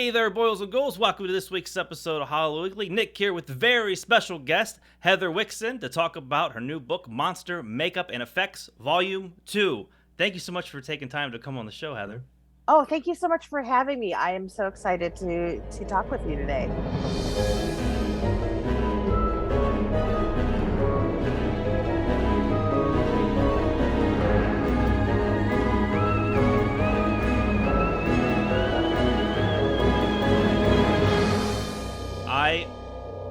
Hey there, boys and girls. Welcome to this week's episode of Hollow Weekly. Nick here with very special guest, Heather Wixson, to talk about her new book, Monster Makeup and Effects, Volume 2. Thank you so much for taking time to come on the show, Heather. Oh, thank you so much for having me. I am so excited to talk with you today. I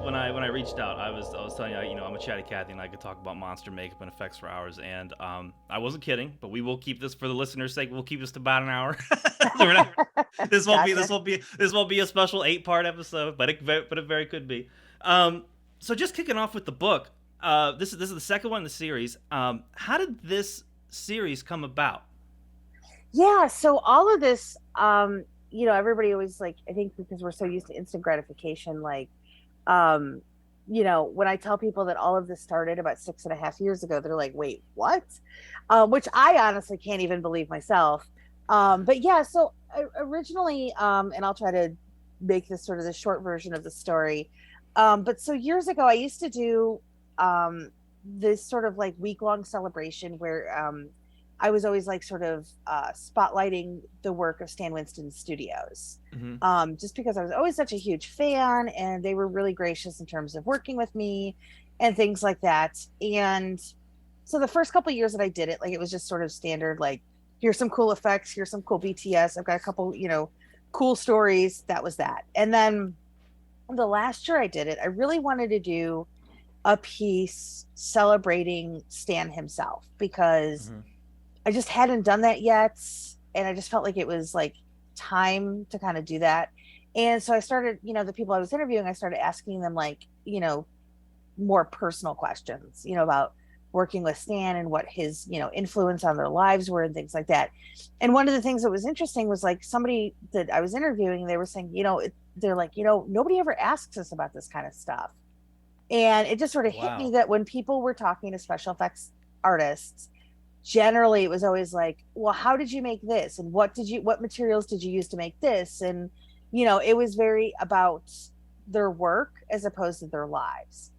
when I reached out, I was telling you, I'm a chatty Cathy, and I could talk about monster makeup and effects for hours. And I wasn't kidding, but we will keep this for the listeners' sake. We'll keep this to about an hour. So this won't be Gotcha. this won't be a special 8-part episode, but it very could be. So just kicking off with the book. This is the second one in the series. How did this series come about? Yeah, so all of this, everybody always like, I think because we're so used to instant gratification, um, when I tell people that all of this started about 6.5 years ago, they're like, wait, what? Which I honestly can't even believe myself. But yeah, so originally, and I'll try to make this sort of the short version of the story. But so years ago, I used to do this sort of like week-long celebration where I was always like sort of spotlighting the work of Stan Winston Studios, Mm-hmm. just because I was always such a huge fan, and they were really gracious in terms of working with me and things like that. And so the first couple of years that I did it, like it was just sort of standard, like here's some cool effects, here's some cool BTS, I've got a couple, cool stories. That was that. And then the last year I did it, I really wanted to do a piece celebrating Stan himself because Mm-hmm. I just hadn't done that yet. And I just felt like it was like time to kind of do that. And so I started, the people I was interviewing, I started asking them like, more personal questions, about working with Stan and what his, influence on their lives were and things like that. And one of the things that was interesting was like somebody that I was interviewing, they were saying, they're like, nobody ever asks us about this kind of stuff. And it just sort of hit me Wow. that when people were talking to special effects artists, generally it was always like, well, how did you make this, and what materials did you use to make this? And it was very about their work as opposed to their lives.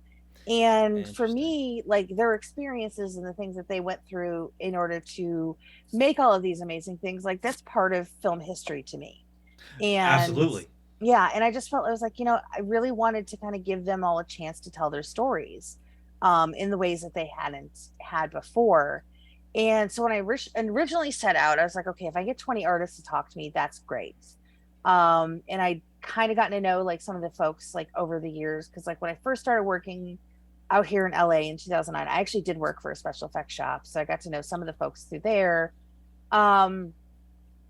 And for Interesting. me, like their experiences and the things that they went through in order to make all of these amazing things, like that's part of film history to me. And Absolutely. yeah, and I just felt, I was like, I really wanted to kind of give them all a chance to tell their stories in the ways that they hadn't had before. And so when I originally set out, I was like, okay, if I get 20 artists to talk to me, that's great. And I kind of gotten to know like some of the folks like over the years, because like when I first started working out here in LA in 2009, I actually did work for a special effects shop, so I got to know some of the folks through there. Um,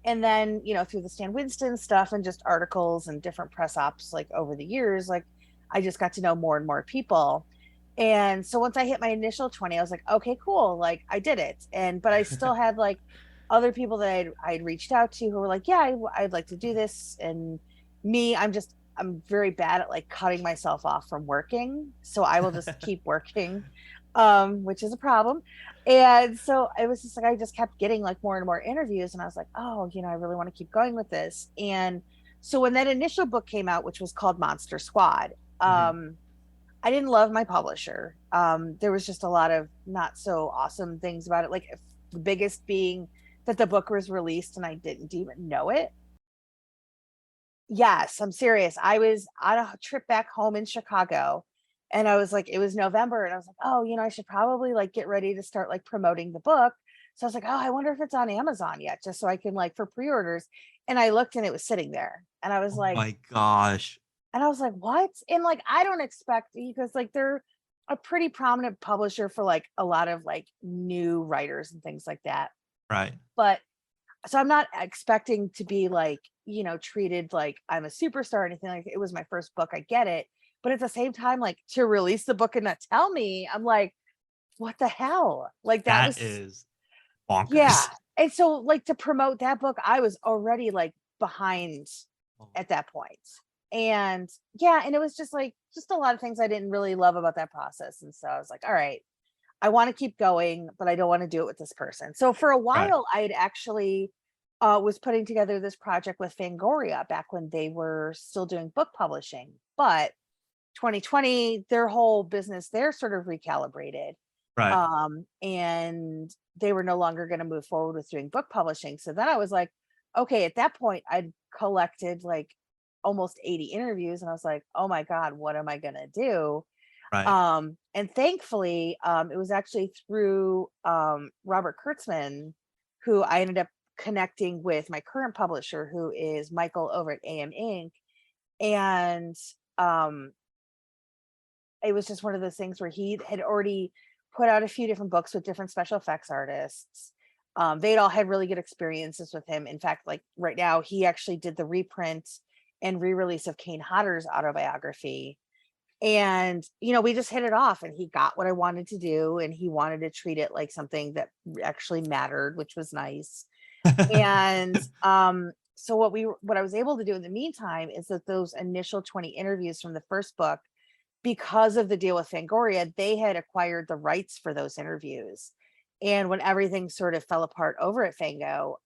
and then through the Stan Winston stuff and just articles and different press ops like over the years, like I just got to know more and more people. And so once I hit my initial 20, I was like, okay, cool, like I did it. And but I still had like other people that I'd reached out to who were like, yeah, I'd like to do this. And me, I'm very bad at like cutting myself off from working, so I will just keep working, which is a problem. And so it was just like I just kept getting like more and more interviews, and I was like, oh, I really want to keep going with this. And so when that initial book came out, which was called Monster Squad, Mm-hmm. I didn't love my publisher. There was just a lot of not so awesome things about it, like the biggest being that the book was released and I didn't even know it. Yes, I'm serious. I was on a trip back home in Chicago, and I was like, it was November, and I was like, oh, I should probably like get ready to start like promoting the book. So I was like, oh, I wonder if it's on Amazon yet, just so I can like for pre-orders. And I looked and it was sitting there. And I was Oh like, my gosh. what? And like I don't expect, because like they're a pretty prominent publisher for like a lot of like new writers and things like that. Right. But so I'm not expecting to be like, treated like I'm a superstar or anything. Like it was my first book, I get it. But at the same time, like to release the book and not tell me, I'm like, what the hell? Like that That was, is yeah. bonkers. And so like to promote that book, I was already like behind Oh, at that point. And yeah, and it was just like just a lot of things I didn't really love about that process. And so I was like, all right, I want to keep going, but I don't want to do it with this person. So for a right. while, I had actually was putting together this project with Fangoria back when they were still doing book publishing. But 2020, their whole business there sort of recalibrated. Right. And they were no longer going to move forward with doing book publishing. So then I was like, okay, at that point, I'd collected like almost 80 interviews, and I was like, oh my God, what am I going to do? Right. And thankfully, it was actually through Robert Kurtzman, who I ended up connecting with my current publisher, who is Michael over at AM Inc. And it was just one of those things where he had already put out a few different books with different special effects artists. They'd all had really good experiences with him. In fact, like right now, he actually did the reprint and re-release of Kane Hodder's autobiography. And, we just hit it off, and he got what I wanted to do, and he wanted to treat it like something that actually mattered, which was nice. And so what I was able to do in the meantime is that those initial 20 interviews from the first book, because of the deal with Fangoria, they had acquired the rights for those interviews. And when everything sort of fell apart over at Fango,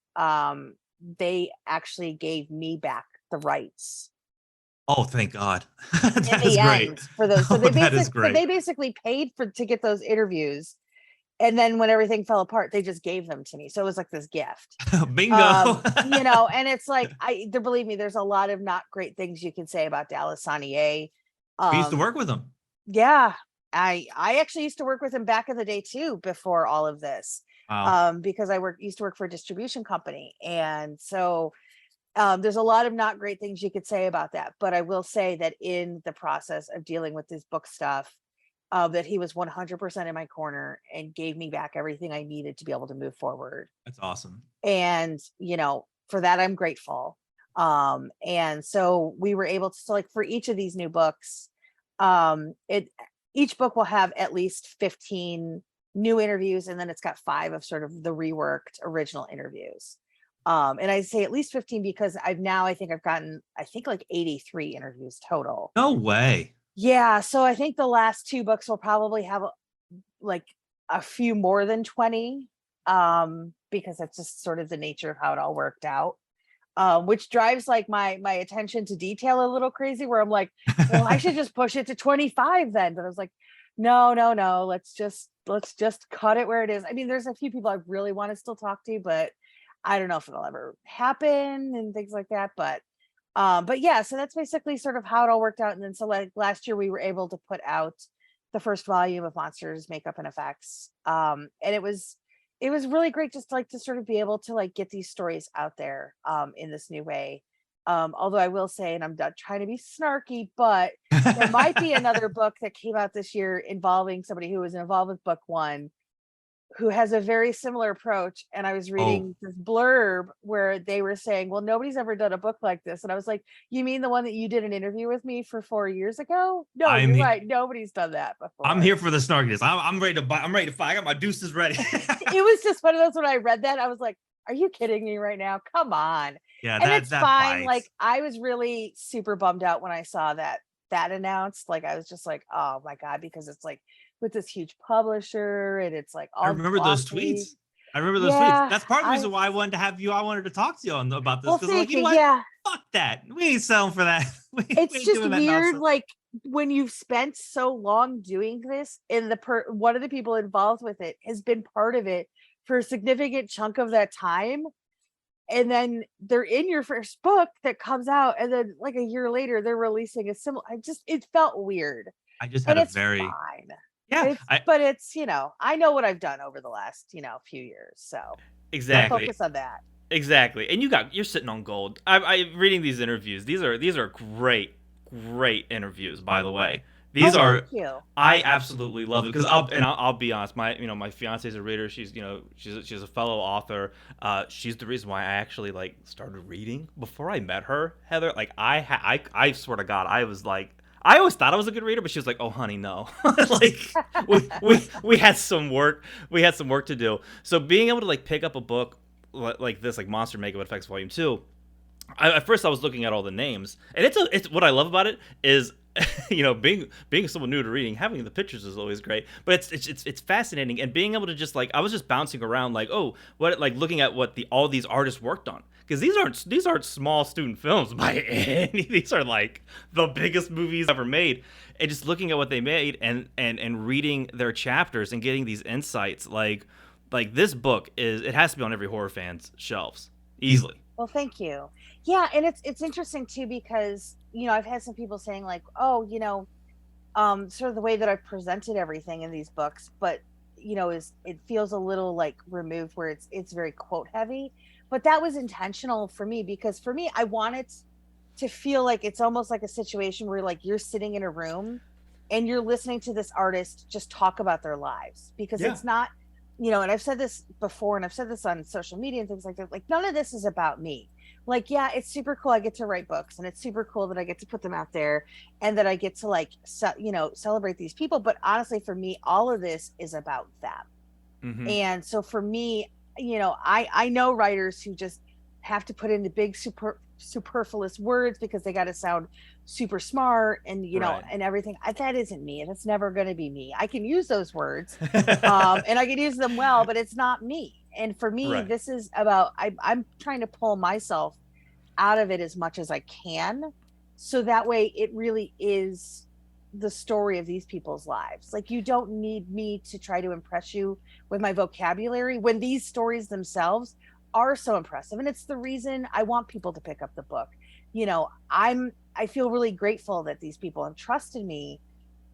they actually gave me back the rights Oh, thank God. in That is the great. end for those. So Oh, that is great. they basically paid to get those interviews. And then when everything fell apart, they just gave them to me. So it was like this gift. Bingo. And it's like, believe me, there's a lot of not great things you can say about Dallas Sanier. We used to work with him. Yeah, I actually used to work with him back in the day too, before all of this. Wow. Because I used to work for a distribution company, and so there's a lot of not great things you could say about that. But I will say that in the process of dealing with this book stuff, that he was 100% in my corner and gave me back everything I needed to be able to move forward. That's awesome. And for that, I'm grateful. And so we were able to, so like for each of these new books, each book will have at least 15 new interviews, and then it's got 5 of sort of the reworked original interviews. And I say at least 15 because I think I've gotten like 83 interviews total. No way. Yeah, so I think the last 2 books will probably have like a few more than 20, because that's just sort of the nature of how it all worked out. Which drives like my attention to detail a little crazy, where I'm like, well, I should just push it to 25 then. But I was like, no, let's just cut it where it is. I mean, there's a few people I really want to still talk to, but I don't know if it'll ever happen and things like that. But yeah, so that's basically sort of how it all worked out. And then so like last year we were able to put out the first volume of Monsters, Makeup and Effects. And it was really great just like to sort of be able to like get these stories out there in this new way. Although I will say, and I'm not trying to be snarky, but there might be another book that came out this year involving somebody who was involved with book 1, who has a very similar approach. And I was reading this blurb where they were saying, well, nobody's ever done a book like this. And I was like, you mean the one that you did an interview with me for 4 years ago? No, you're right. Nobody's done that before. I'm here for the snarkiness. I'm ready to buy. I'm ready to fight. I got my deuces ready. It was just one of those, when I read that, I was like, are you kidding me right now? Come on. Yeah, and it's fine. Bites. Like I was really super bummed out when I saw that announced. Like I was just like, oh my God, because it's like with this huge publisher, and it's like all I remember those tweets. That's part of the reason why I wanted to have you. I wanted to talk to you about this. Well, like, you know what? Yeah. Fuck that. We ain't selling for that. It's just weird. Like when you've spent so long doing this, and one of the people involved with it has been part of it for a significant chunk of that time. And then they're in your first book that comes out, and then like a year later they're releasing a similar. It felt weird. I just had fine. Yeah, but it's I know what I've done over the last few years, so exactly I'll focus on that. Exactly, and you're sitting on gold. I'm reading these interviews. These are great interviews, by the way. These are, I absolutely love it, because I'll be honest, my fiance is a reader. She's she's a fellow author. She's the reason why I actually like started reading before I met her, Heather. Like I swear to God, I was like, I always thought I was a good reader, but she was like, "Oh, honey, no." Like we had some work to do. So being able to like pick up a book like this, like Monster Makeup Effects Volume 2. At first I was looking at all the names, and it's what I love about it is being someone new to reading, having the pictures is always great. But it's fascinating, and being able to just like I was just bouncing around like, oh, what, like looking at what all these artists worked on, because these aren't small student films by any. These are like the biggest movies ever made, and just looking at what they made and reading their chapters and getting these insights, like this book it has to be on every horror fan's shelves easily. Well, thank you. Yeah, and it's interesting too because I've had some people saying like, oh, sort of the way that I've presented everything in these books, but is it feels a little like removed where it's very quote heavy, but that was intentional for me because for me I wanted to feel like it's almost like a situation where like you're sitting in a room and you're listening to this artist just talk about their lives because it's not and I've said this before and I've said this on social media and things like that, like none of this is about me. Like, yeah, it's super cool I get to write books and it's super cool that I get to put them out there and that I get to like celebrate these people, but honestly for me all of this is about them. Mm-hmm. And so for me, I know writers who just have to put in the big superfluous words because they got to sound super smart and Right. and everything. That isn't me, and it's never going to be me. I can use those words and I can use them well, but it's not me. And for me, Right. this is about I'm trying to pull myself out of it as much as I can, so that way it really is the story of these people's lives. Like, you don't need me to try to impress you with my vocabulary when these stories themselves are so impressive. And it's the reason I want people to pick up the book. I feel really grateful that these people have trusted me.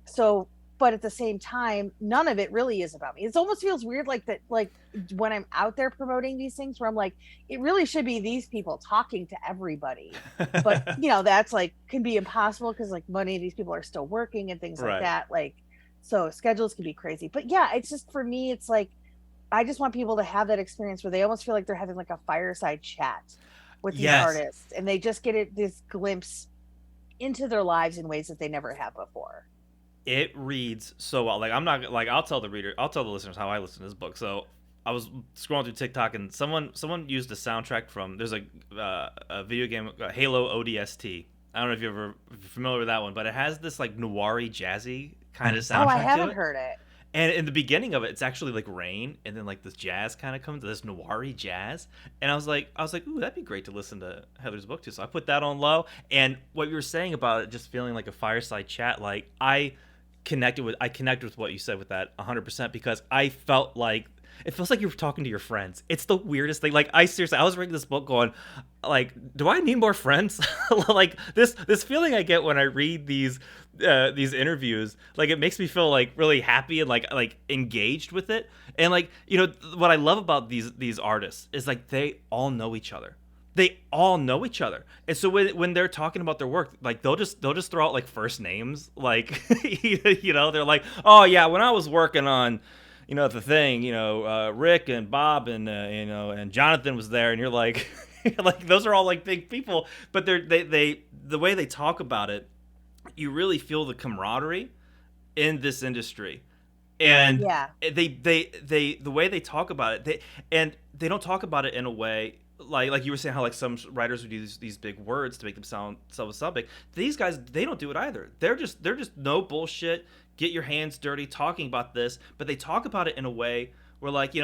So, but at the same time, none of it really is about me. It almost feels weird like that, like when I'm out there promoting these things where I'm like, it really should be these people talking to everybody. But that's like can be impossible because like many of these people are still working and things like Right. that. Like, so schedules can be crazy. But yeah, it's just for me, it's like I just want people to have that experience where they almost feel like they're having like a fireside chat with these Yes. artists and they just get this glimpse into their lives in ways that they never have before. It reads so well. Like I'm not like I'll tell the listeners how I listen to this book. So I was scrolling through TikTok and someone used a soundtrack from there's a video game Halo ODST. I don't know if you're familiar with that one, but it has this like noiry jazzy kind of soundtrack. Oh, I haven't to it. heard it. And in the beginning of it, it's actually like rain, and then like this jazz kind of comes, this noiry jazz, and I was like, ooh, that'd be great to listen to Heather's book too. So I put that on low, and what you were saying about it, just feeling like a fireside chat, like I connected with what you said with that 100% because I felt like it feels like you were talking to your friends. It's the weirdest thing. Like I was reading this book going, like, do I need more friends? Like this feeling I get when I read these interviews, like it makes me feel like really happy and like engaged with it. And like what I love about these artists is like they all know each other. They all know each other, and so when they're talking about their work, like they'll just throw out like first names, like they're like, oh yeah, when I was working on the thing, Rick and Bob and and Jonathan was there, and you're like like those are all like big people, but they the way they talk about it, you really feel the camaraderie in this industry. And Yeah. the way they talk about it, they don't talk about it in a way like you were saying how like some writers would use these big words to make them sound so big. These guys, they don't do it either. They're just no bullshit, get your hands dirty talking about this, but they talk about it in a way where like,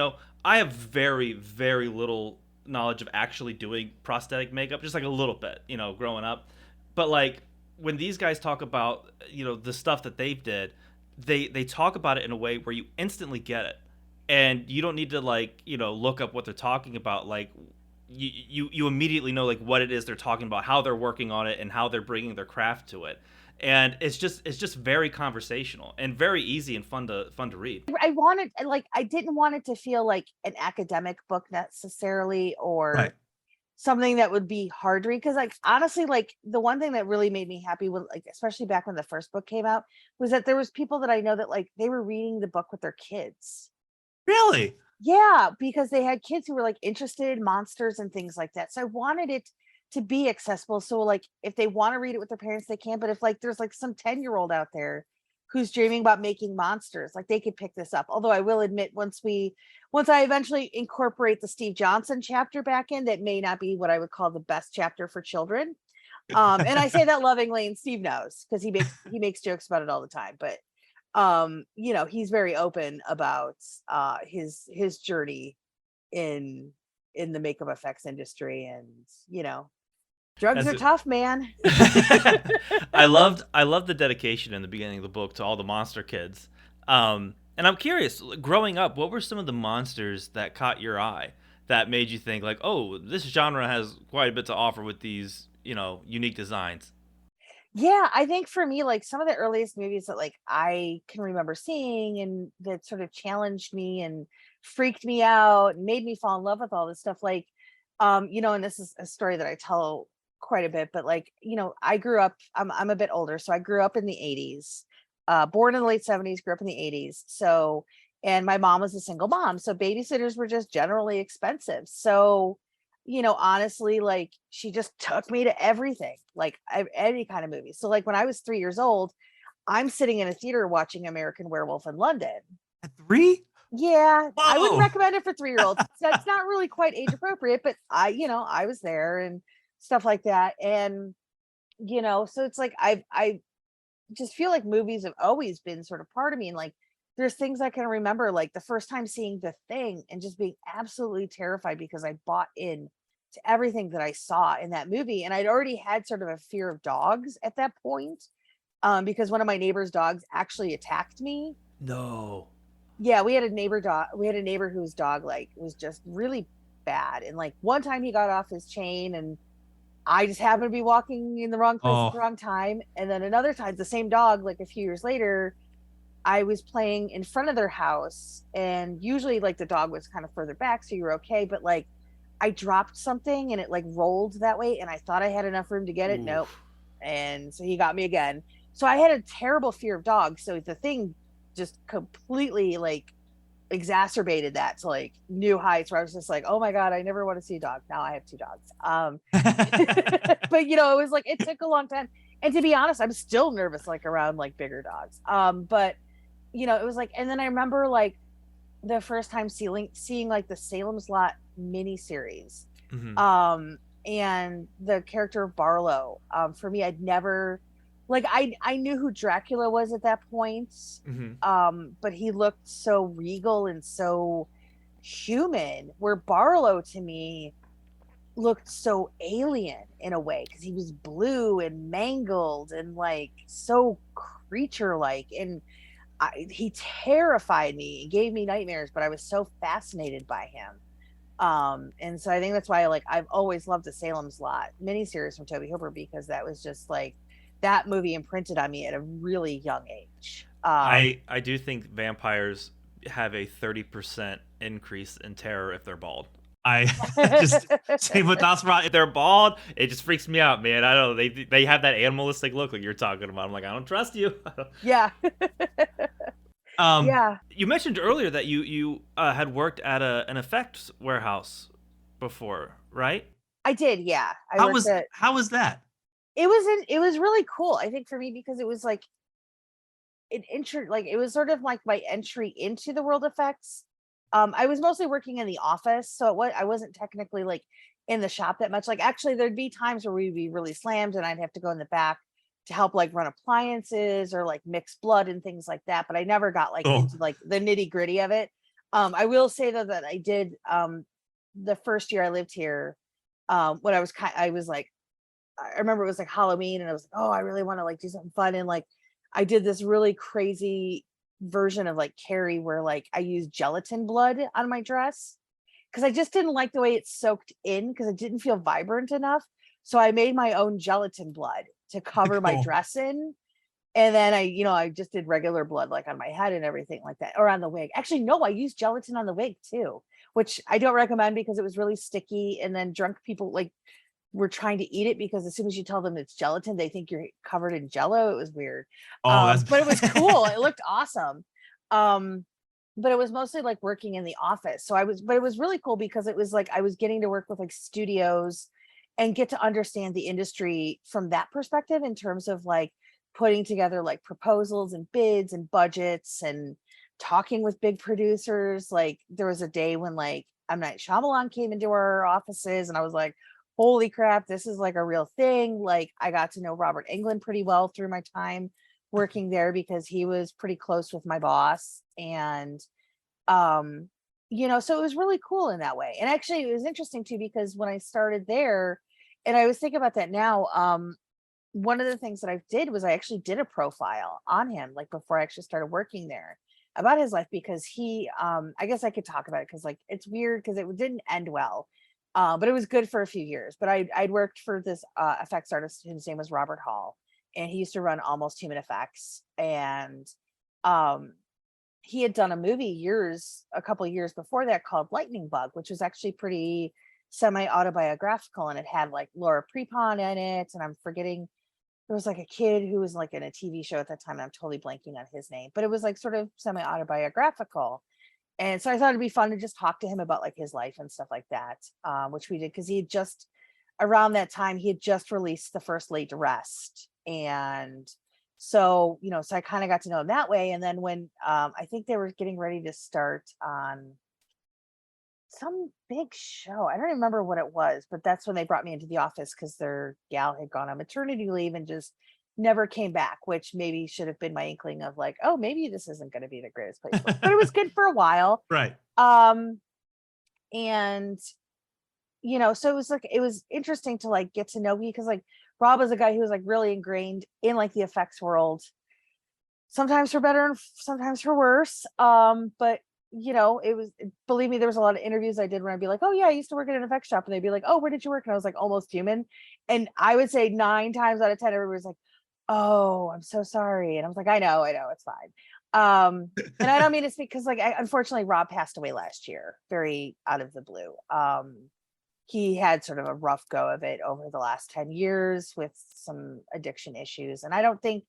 I have very, very little knowledge of actually doing prosthetic makeup, just like a little bit, growing up. But like when these guys talk about, the stuff that they've did, they talk about it in a way where you instantly get it. And you don't need to like, look up what they're talking about. Like you immediately know like what it is they're talking about, how they're working on it, and how they're bringing their craft to it. And it's just very conversational and very easy and fun to read. I didn't want it to feel like an academic book necessarily, or Right. something that would be hard to read. Because like honestly, like the one thing that really made me happy with like especially back when the first book came out was that there was people that I know that like they were reading the book with their kids. Really? Yeah, because they had kids who were like interested in monsters and things like that. So I wanted it to be accessible. So like if they want to read it with their parents, they can. But if like there's like some 10-year-old out there who's dreaming about making monsters, like they could pick this up. Although I will admit once I eventually incorporate the Steve Johnson chapter back in, that may not be what I would call the best chapter for children. And I say that lovingly, and Steve knows because he makes jokes about it all the time. But he's very open about his journey in the makeup effects industry, and drugs are tough, man. I loved the dedication in the beginning of the book to all the monster kids. And I'm curious, growing up, what were some of the monsters that caught your eye that made you think like, oh, this genre has quite a bit to offer with these, unique designs? Yeah, I think for me, like some of the earliest movies that like I can remember seeing and that sort of challenged me and freaked me out and made me fall in love with all this stuff, like, and this is a story that I tell quite a bit, but like, I grew up, I'm a bit older, so I grew up in the 80s, born in the late 70s, grew up in the 80s. So, and my mom was a single mom, so babysitters were just generally expensive. So, honestly, like she just took me to everything, like any kind of movie. So like when I was 3 years old, I'm sitting in a theater watching American Werewolf in London. At 3? Yeah, Whoa. I wouldn't recommend it for 3-year-olds. That's not really quite age appropriate, but I was there and stuff like that. And, so it's like, I just feel like movies have always been sort of part of me. And like, there's things I can remember, like the first time seeing The Thing and just being absolutely terrified because I bought in to everything that I saw in that movie. And I'd already had sort of a fear of dogs at that point, because one of my neighbor's dogs actually attacked me. No. Yeah, we had a neighbor whose dog like was just really bad. And like one time he got off his chain and I just happened to be walking in the wrong place at the wrong time. And then another time, the same dog, like a few years later, I was playing in front of their house, and usually like the dog was kind of further back, so you were okay. But like I dropped something and it like rolled that way, and I thought I had enough room to get it. Oof. Nope. And so he got me again. So I had a terrible fear of dogs. So The Thing just completely like exacerbated that to like new heights, where I was just like, oh my God, I never want to see a dog. Now I have 2 dogs. But it was like, it took a long time. And to be honest, I'm still nervous, like around like bigger dogs. But it was like, and then I remember like the first time seeing like the Salem's Lot miniseries. Mm-hmm. And the character of Barlow, for me, I'd never, like, I knew who Dracula was at that point. Mm-hmm. But he looked so regal and so human, where Barlow to me looked so alien in a way, because he was blue and mangled and like so creature like, and he terrified me and gave me nightmares, but I was so fascinated by him. And so I think that's why like I've always loved the Salem's Lot miniseries from Tobe Hooper, because that was just like, that movie imprinted on me at a really young age. I do think vampires have a 30% increase in terror if they're bald. I just same with Nosferatu. If they're bald, it just freaks me out, man. I don't know. They have that animalistic look like you're talking about. I'm like, I don't trust you. Yeah. Yeah. You mentioned earlier that you had worked at an effects warehouse before, right? I did, yeah. How was that? It was really cool, I think, for me, because it was like it was sort of like my entry into the world effects. I was mostly working in the office, so I wasn't technically like in the shop that much. Like actually there'd be times where we'd be really slammed and I'd have to go in the back to help like run appliances or like mix blood and things like that, but I never got like into like the nitty gritty of it. I will say though that I did the first year I lived here, when I was like, I remember it was like Halloween and I was like, oh, I really want to like do something fun, and like I did this really crazy version of like Carrie where like I used gelatin blood on my dress because I just didn't like the way it soaked in, because it didn't feel vibrant enough. So I made my own gelatin blood to cover my dress in. And then I just did regular blood like on my head and everything like that, or on the wig. Actually, no, I used gelatin on the wig too, which I don't recommend because it was really sticky. And then drunk people like were trying to eat it because as soon as you tell them it's gelatin, they think you're covered in Jello. It was weird. But it was cool. It looked awesome. But it was mostly like working in the office. But it was really cool because it was like I was getting to work with like studios and get to understand the industry from that perspective, in terms of like putting together like proposals and bids and budgets and talking with big producers. Like there was a day when like M. Night Shyamalan came into our offices and I was like, holy crap, this is like a real thing. Like I got to know Robert Englund pretty well through my time working there because he was pretty close with my boss. And um, so it was really cool in that way. And actually it was interesting too, because when I started there, and I was thinking about that now, one of the things that I did was I actually did a profile on him, like before I actually started working there, about his life, because he I guess I could talk about it because like it's weird because it didn't end well. But it was good for a few years. But I'd worked for this effects artist whose name was Robert Hall, and he used to run Almost Human Effects. And um he had done a movie a couple of years before that, called Lightning Bug, which was actually pretty semi-autobiographical, and it had like Laura Prepon in it, and I'm forgetting, there was like a kid who was like in a TV show at that time, and I'm totally blanking on his name, but it was like sort of semi-autobiographical. And so I thought it'd be fun to just talk to him about like his life and stuff like that, which we did, because he had just, around that time, he had just released the first Laid to Rest. And so, so I kind of got to know him that way. And then when I think they were getting ready to start on some big show, I don't remember what it was, but that's when they brought me into the office, because their gal had gone on maternity leave and just never came back, which maybe should have been my inkling of like, oh, maybe this isn't going to be the greatest place, but it was good for a while. Right. And so it was like, it was interesting to like get to know me, because like Rob was a guy who was like really ingrained in like the effects world, sometimes for better and sometimes for worse. But it was, believe me, there was a lot of interviews I did where I'd be like, oh yeah, I used to work at an effects shop, and they'd be like, oh, where did you work? And I was like, Almost Human. And I would say 9 times out of 10, everybody was like, oh, I'm so sorry. And I was like, I know, it's fine. And I don't mean to speak, because like unfortunately Rob passed away last year, very out of the blue. He had sort of a rough go of it over the last 10 years with some addiction issues, and I don't think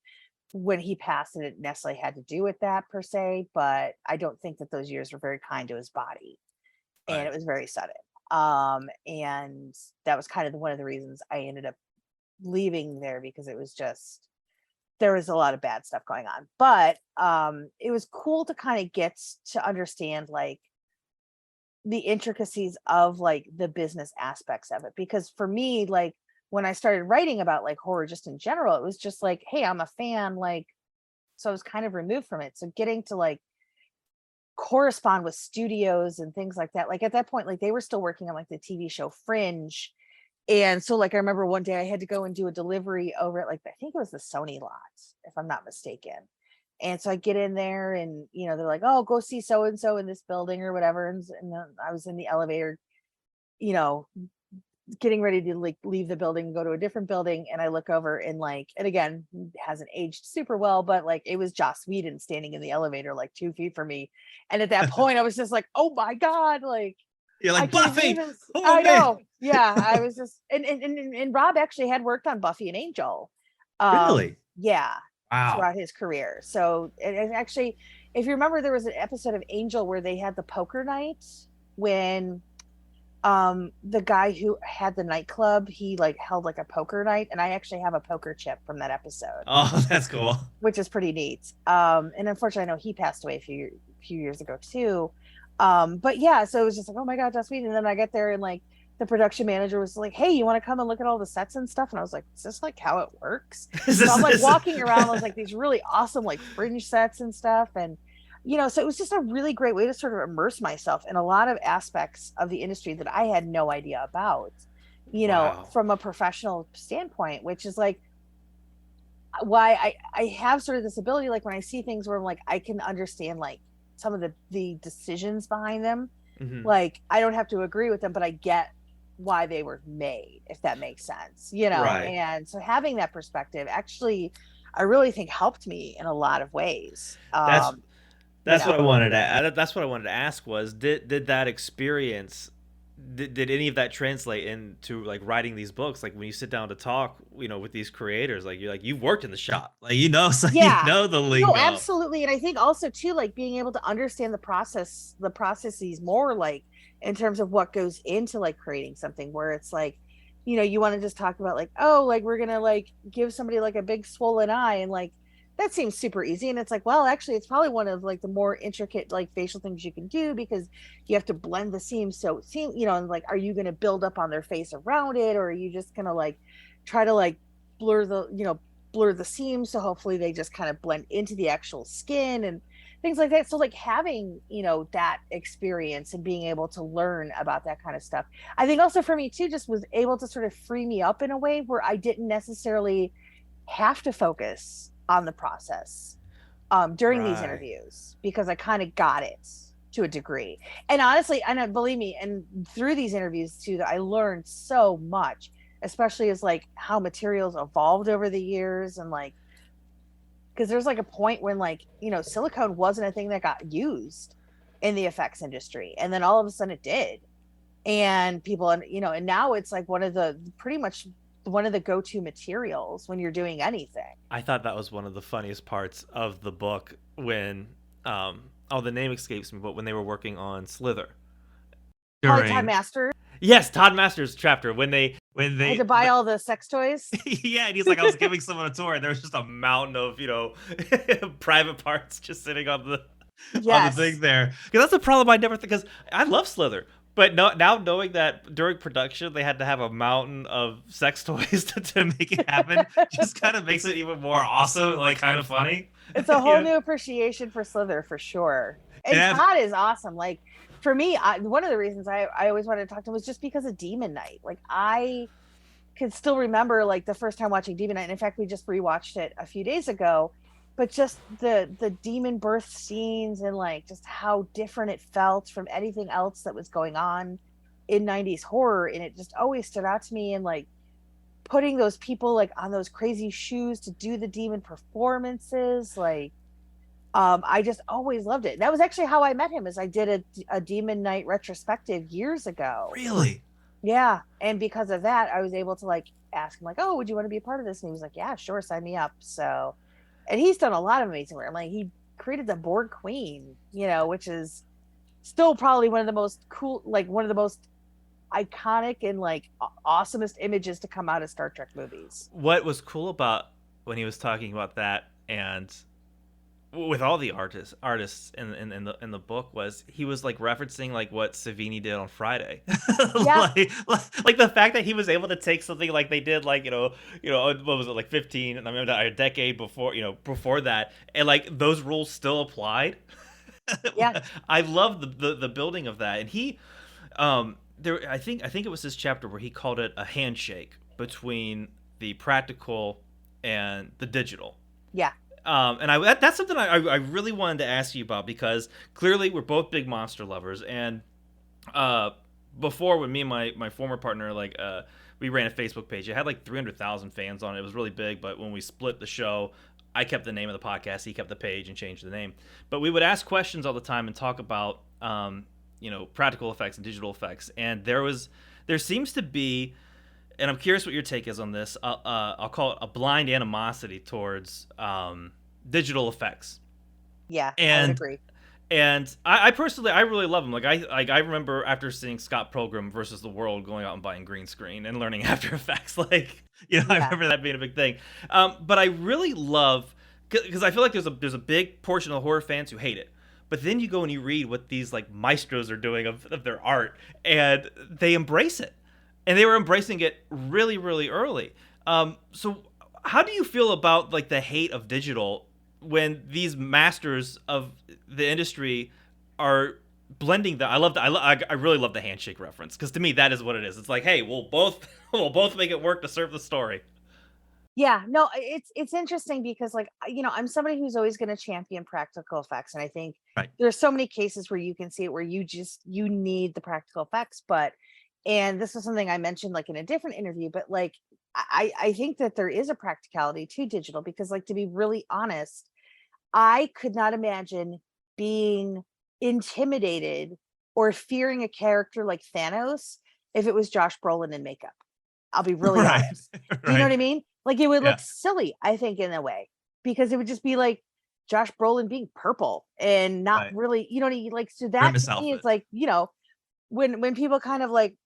when he passed it necessarily had to do with that per se, but I don't think that those years were very kind to his body. And Right. it was very sudden. And that was kind of one of the reasons I ended up leaving there, because it was just, there was a lot of bad stuff going on. But it was cool to kind of get to understand like the intricacies of like the business aspects of it, because for me, like when I started writing about like horror just in general, it was just like, hey, I'm a fan, like, so I was kind of removed from it. So getting to like correspond with studios and things like that, like at that point, like they were still working on like the TV show Fringe. And so like I remember one day I had to go and do a delivery over at like, I think it was the Sony lot, if I'm not mistaken. And so I get in there and, they're like, oh, go see so-and-so in this building or whatever. And then I was in the elevator, getting ready to like leave the building and go to a different building. And I look over and like, and again, hasn't aged super well, but like it was Joss Whedon standing in the elevator, like 2 feet from me. And at that point I was just like, oh my God, like, you're like, Buffy. I know. Yeah. I was just, and Rob actually had worked on Buffy and Angel. Really? Yeah. Wow. Throughout his career. So it actually, if you remember, there was an episode of Angel where they had the poker night when the guy who had the nightclub, he like held like a poker night, and I actually have a poker chip from that episode. Oh, that's cool. Which is pretty neat. And unfortunately I know he passed away a few years ago too. But yeah, so it was just like, oh my God, that's sweet. And then I get there and like the production manager was like, hey, you want to come and look at all the sets and stuff? And I was like, is this like how it works? So I'm like walking around, I was like these really awesome like Fringe sets and stuff. And so it was just a really great way to sort of immerse myself in a lot of aspects of the industry that I had no idea about, Wow. from a professional standpoint, which is like why I have sort of this ability, like when I see things where I'm like, I can understand like some of the decisions behind them. Mm-hmm. Like I don't have to agree with them, but I get why they were made, if that makes sense, Right. And so having that perspective actually, I really think helped me in a lot of ways. That's what I wanted to. That's what I wanted to ask was did that experience, did any of that translate into like writing these books? Like when you sit down to talk, with these creators, like you've worked in the shop, like so yeah, you know the lingo. No, absolutely. And I think also too, like being able to understand the processes more, like in terms of what goes into like creating something, where it's like, you want to just talk about like, oh, like we're gonna like give somebody like a big swollen eye and like that seems super easy. And it's like, well, actually, it's probably one of like the more intricate like facial things you can do, because you have to blend the seams. So and like, are you going to build up on their face around it, or are you just going to like try to like blur the seams, so hopefully they just kind of blend into the actual skin and things like that. So like having, that experience and being able to learn about that kind of stuff, I think also for me too, just was able to sort of free me up in a way where I didn't necessarily have to focus on the process during these interviews, because I kind of got it to a degree. And honestly, and believe me, and through these interviews too, that I learned so much, especially as like how materials evolved over the years. And like, because there's like a point when like, silicone wasn't a thing that got used in the effects industry, and then all of a sudden it did. And people, and now it's like pretty much one of the go-to materials when you're doing anything. I thought that was one of the funniest parts of the book when the name escapes me, but when they were working on Slither. Todd Masters. Yes, Todd Masters chapter when they had to buy all the sex toys. Yeah, and he's like, I was giving someone a tour, and there was just a mountain of private parts just sitting on the thing there. Because that's the problem I never think. Because I love Slither, but now knowing that during production they had to have a mountain of sex toys to make it happen, just kind of makes it even more awesome, like kind of funny. It's a whole new appreciation for Slither for sure. And Todd is awesome. Like, for me, one of the reasons I always wanted to talk to him was just because of Demon Knight. Like, I could still remember like the first time watching Demon Knight. And in fact, we just rewatched it a few days ago. But just the demon birth scenes and like just how different it felt from anything else that was going on in 90s horror. And it just always stood out to me. And like putting those people like on those crazy shoes to do the demon performances, like, I just always loved it. That was actually how I met him, is I did a Demon Knight retrospective years ago. Really? Yeah. And because of that, I was able to like ask him like, oh, would you want to be a part of this? And he was like, yeah, sure, sign me up. So, and he's done a lot of amazing work. Like, he created the Borg Queen, which is still probably one of the most cool, like one of the most iconic and like awesomest images to come out of Star Trek movies. What was cool about when he was talking about that, and with all the artists in the book, was he was like referencing like what Savini did on Friday. Yeah. like the fact that he was able to take something like they did, like what was it, like 15, and I mean a decade before, before that, and like those rules still applied. Yeah. I love the building of that. And he I think it was this chapter where he called it a handshake between the practical and the digital. Yeah. And that's something I really wanted to ask you about, because clearly we're both big monster lovers. And before, when me and my former partner, like we ran a Facebook page, it had like 300,000 fans on it. It was really big. But when we split the show, I kept the name of the podcast, he kept the page and changed the name. But we would ask questions all the time and talk about practical effects and digital effects. And there seems to be, and I'm curious what your take is on this, I'll call it a blind animosity towards digital effects. Yeah, and, I would agree. And I personally, I really love them. Like I remember after seeing Scott Pilgrim versus the World, going out and buying green screen and learning After Effects. Like, I remember that being a big thing. But I really love, because I feel like there's a big portion of horror fans who hate it. But then you go and you read what these like maestros are doing of their art, and they embrace it. And they were embracing it really, really early. So how do you feel about like the hate of digital when these masters of the industry are blending that? I really love the handshake reference, because to me that is what it is. It's like, hey, we'll both make it work to serve the story. Yeah, no, it's interesting because like, I'm somebody who's always going to champion practical effects. And I think there's so many cases where you can see it where you need the practical effects. And this is something I mentioned like in a different interview, but like, I think that there is a practicality to digital, because like, to be really honest, I could not imagine being intimidated or fearing a character like Thanos if it was Josh Brolin in makeup. I'll be really honest. Do you know what I mean? Like, it would look silly, I think, in a way, because it would just be like Josh Brolin being purple and not really, like, so that to me is like, when people kind of like,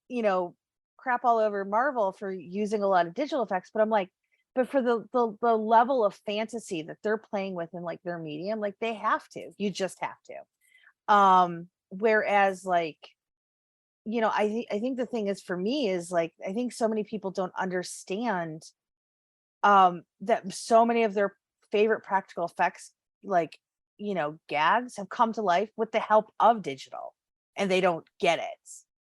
crap all over Marvel for using a lot of digital effects, but I'm like, but for the level of fantasy that they're playing with in like their medium, like they have to, you just have to. Whereas like, you know, I think the thing is for me is like, I think so many people don't understand that so many of their favorite practical effects, like, you know, gags have come to life with the help of digital, and they don't get it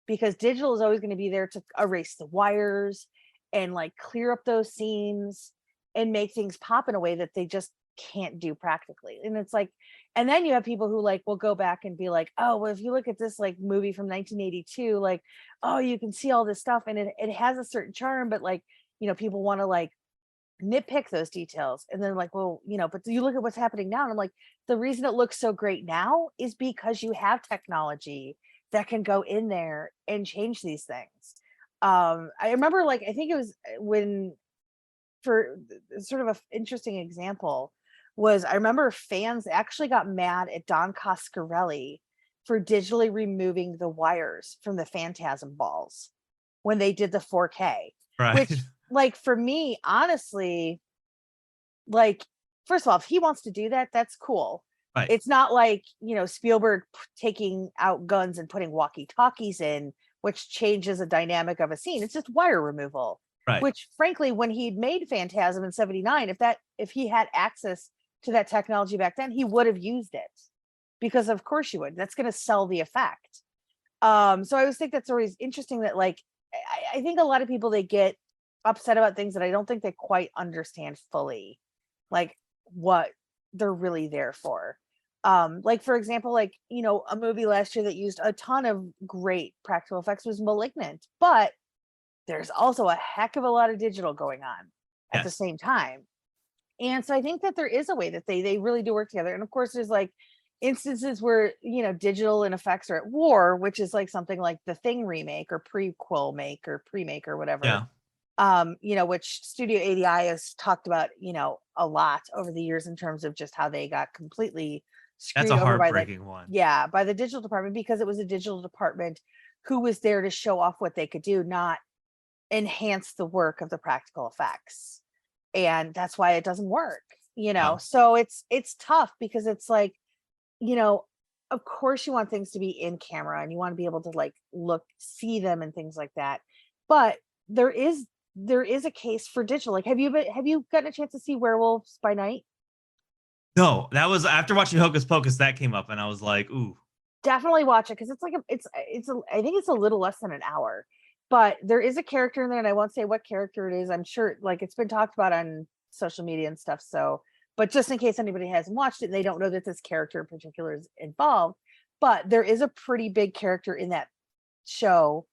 because digital is always going to be there to erase the wires and like clear up those seams and make things pop in a way that they just can't do practically. And it's like, and then you have people who like will go back and be like, oh, well, if you look at this like movie from 1982, like, oh, you can see all this stuff and it has a certain charm, but like, you know, people want to like nitpick those details. And then like, well, you know, but you look at what's happening now, and I'm like, the reason it looks so great now is because you have technology that can go in there and change these things. I remember like, I think it was when, for sort of an interesting example, was I remember fans actually got mad at Don Coscarelli for digitally removing the wires from the Phantasm balls when they did the 4K. Right. Which, like, for me, honestly, like, first of all, if he wants to do that, that's cool. Right. It's not like, you know, Spielberg taking out guns and putting walkie-talkies in, which changes the dynamic of a scene. It's just wire removal. Right. Which, frankly, when he made Phantasm in '79, if he had access to that technology back then, he would have used it, because of course you would. That's going to sell the effect. So I always think that's always interesting that, like, I think a lot of people, they get upset about things that I don't think they quite understand fully, like what they're really there for. Like, for example, like, you know, a movie last year that used a ton of great practical effects was Malignant, but there's also a heck of a lot of digital going on at the same time. And so I think that there is a way that they really do work together. And of course, there's like instances where, you know, digital and effects are at war, which is like something like the Thing remake or prequel make or pre-make or whatever. Yeah. You know, which Studio ADI has talked about, you know, a lot over the years in terms of just how they got completely screwed That's a over heartbreaking one. Yeah, by the digital department, because it was a digital department who was there to show off what they could do, not enhance the work of the practical effects. And that's why it doesn't work, you know. So it's tough, because it's like, you know, of course you want things to be in camera and you want to be able to like see them and things like that, but there is a case for digital. Like, have you gotten a chance to see Werewolves by Night? No, that was after watching Hocus Pocus that came up, and I was like, ooh, definitely watch it, because it's like I think it's a little less than an hour. But there is a character in there, and I won't say what character it is. I'm sure, like, it's been talked about on social media and stuff. So, but just in case anybody hasn't watched it and they don't know that this character in particular is involved, but there is a pretty big character in that show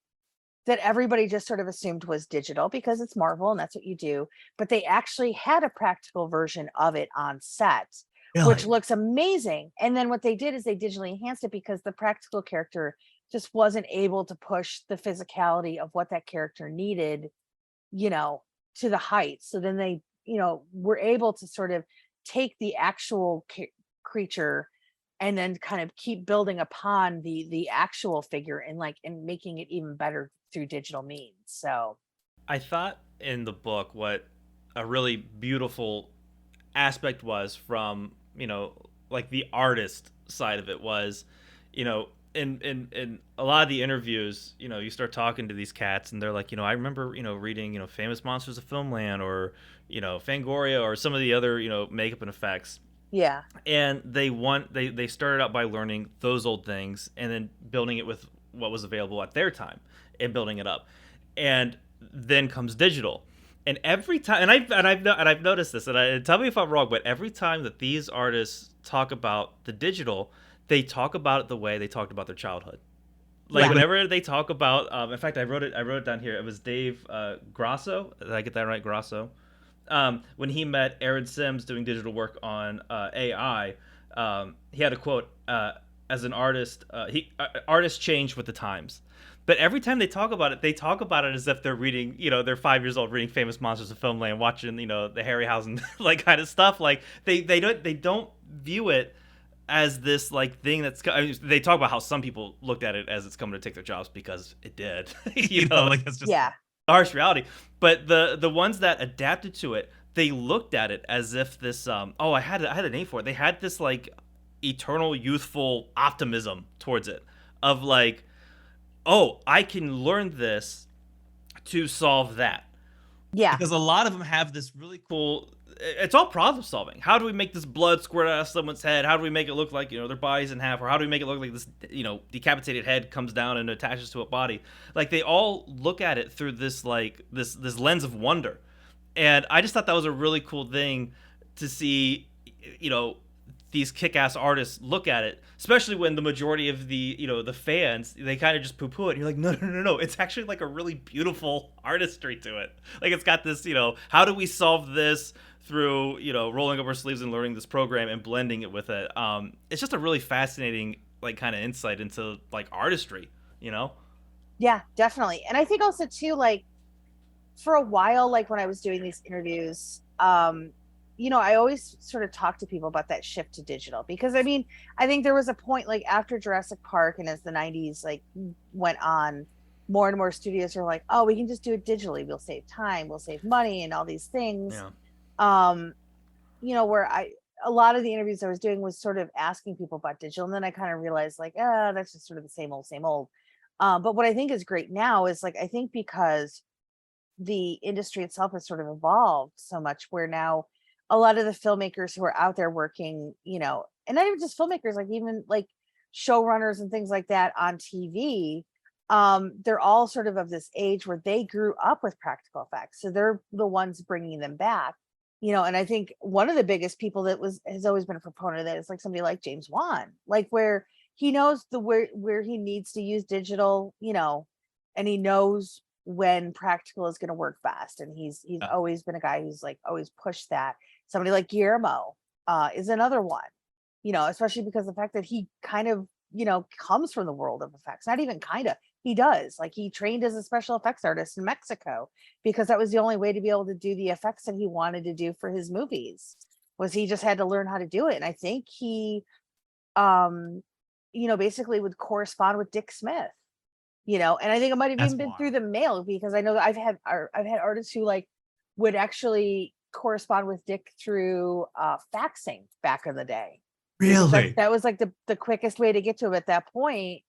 that everybody just sort of assumed was digital because it's Marvel and that's what you do. But they actually had a practical version of it on set, which looks amazing. And then what they did is they digitally enhanced it, because the practical character just wasn't able to push the physicality of what that character needed, you know, to the heights. So then they, you know, were able to sort of take the actual creature and then kind of keep building upon the actual figure and making it even better through digital means. So I thought in the book what a really beautiful aspect was from, you know, like the artist side of it was, you know, in a lot of the interviews, you know, you start talking to these cats and they're like, you know, I remember, you know, reading, you know, Famous Monsters of Filmland or, you know, Fangoria or some of the other, you know, makeup and effects. Yeah. And they started out by learning those old things and then building it with what was available at their time and building it up. And then comes digital. And every time, and I've noticed this, and tell me if I'm wrong, but every time that these artists talk about the digital, they talk about it the way they talked about their childhood. Like whenever they talk about, in fact, I wrote it down here. It was Dave Grasso. Did I get that right? Grasso. When he met Aaron Sims doing digital work on AI, he had a quote, as an artist, artists change with the times. But every time they talk about it as if they're reading, you know, they're 5 years old reading Famous Monsters of Filmland, watching, you know, the Harryhausen like kind of stuff. Like they don't view it as this like thing that's, I mean, they talk about how some people looked at it as it's coming to take their jobs because it did. you know, like it's just harsh reality. But the ones that adapted to it they looked at it as if this I had a name for it. They had this like eternal youthful optimism towards it of like, oh, I can learn this to solve that. Yeah. Because a lot of them have this really cool, it's all problem solving. How do we make this blood squirt out of someone's head? How do we make it look like, their body's in half? Or how do we make it look like this, decapitated head comes down and attaches to a body? Like, they all look at it through this, like, this lens of wonder. And I just thought that was a really cool thing to see, these kick-ass artists look at it, especially when the majority of the fans, they kind of just poo-poo it. And you're like, no, it's actually like a really beautiful artistry to it. Like, it's got this, how do we solve this through, rolling up our sleeves and learning this program and blending it with it. It's just a really fascinating, like, kind of insight into, like, artistry, Yeah, definitely. And I think also too, like, for a while, like when I was doing these interviews, I always sort of talk to people about that shift to digital, because I mean, I think there was a point, like, after Jurassic Park and as the 90s like went on, more and more studios are like, oh, we can just do it digitally, we'll save time, we'll save money, and all these things. Where a lot of the interviews I was doing was sort of asking people about digital, and then I kind of realized, like, that's just sort of the same old. But what I think is great now is, like, I think because the industry itself has sort of evolved so much, where now a lot of the filmmakers who are out there working, and not even just filmmakers, like even like showrunners and things like that on TV, they're all sort of this age where they grew up with practical effects. So they're the ones bringing them back, and I think one of the biggest people that has always been a proponent of that is like somebody like James Wan, like where he knows where he needs to use digital, and he knows when practical is going to work best, and he's always been a guy who's like always pushed that. Somebody like Guillermo is another one, especially because of the fact that he kind of comes from the world of effects. Not even kind of, he does. Like, he trained as a special effects artist in Mexico because that was the only way to be able to do the effects that he wanted to do for his movies, was he just had to learn how to do it. And I think he basically would correspond with Dick Smith, and I think it might have even been through the mail, because I know that I've had artists who like would actually correspond with Dick through faxing back in the day. Really? That was like the quickest way to get to him at that point.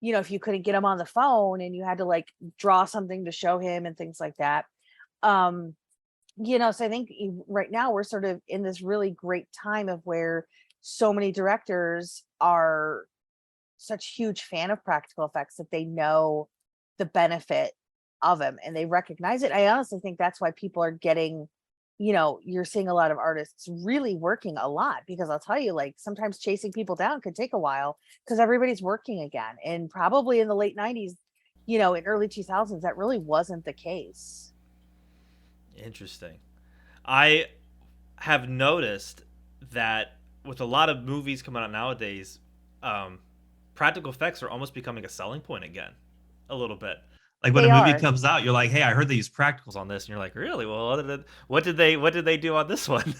If you couldn't get him on the phone and you had to like draw something to show him and things like that. So I think right now we're sort of in this really great time of where so many directors are such huge fan of practical effects that they know the benefit of them and they recognize it. I honestly think that's why people are getting, you're seeing a lot of artists really working a lot, because I'll tell you, like, sometimes chasing people down could take a while because everybody's working again. And probably in the late 90s, in early 2000s, that really wasn't the case. Interesting. I have noticed that with a lot of movies coming out nowadays, practical effects are almost becoming a selling point again, a little bit. Like, when a movie comes out, you're like, hey, I heard they use practicals on this, and you're like, really? Well, what did they do on this one?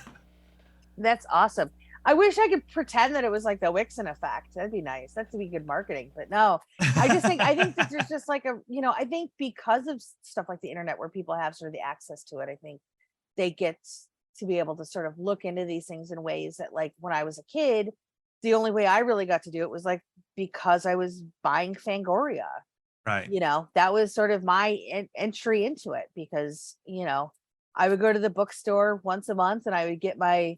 That's awesome. I wish I could pretend that it was like the Wixen effect. That'd be nice. That'd be good marketing. But no, I think that there's just like I think because of stuff like the internet, where people have sort of the access to it, I think they get to be able to sort of look into these things in ways that, like, when I was a kid, the only way I really got to do it was like because I was buying Fangoria. Right. That was sort of my entry into it, because, I would go to the bookstore once a month and I would get my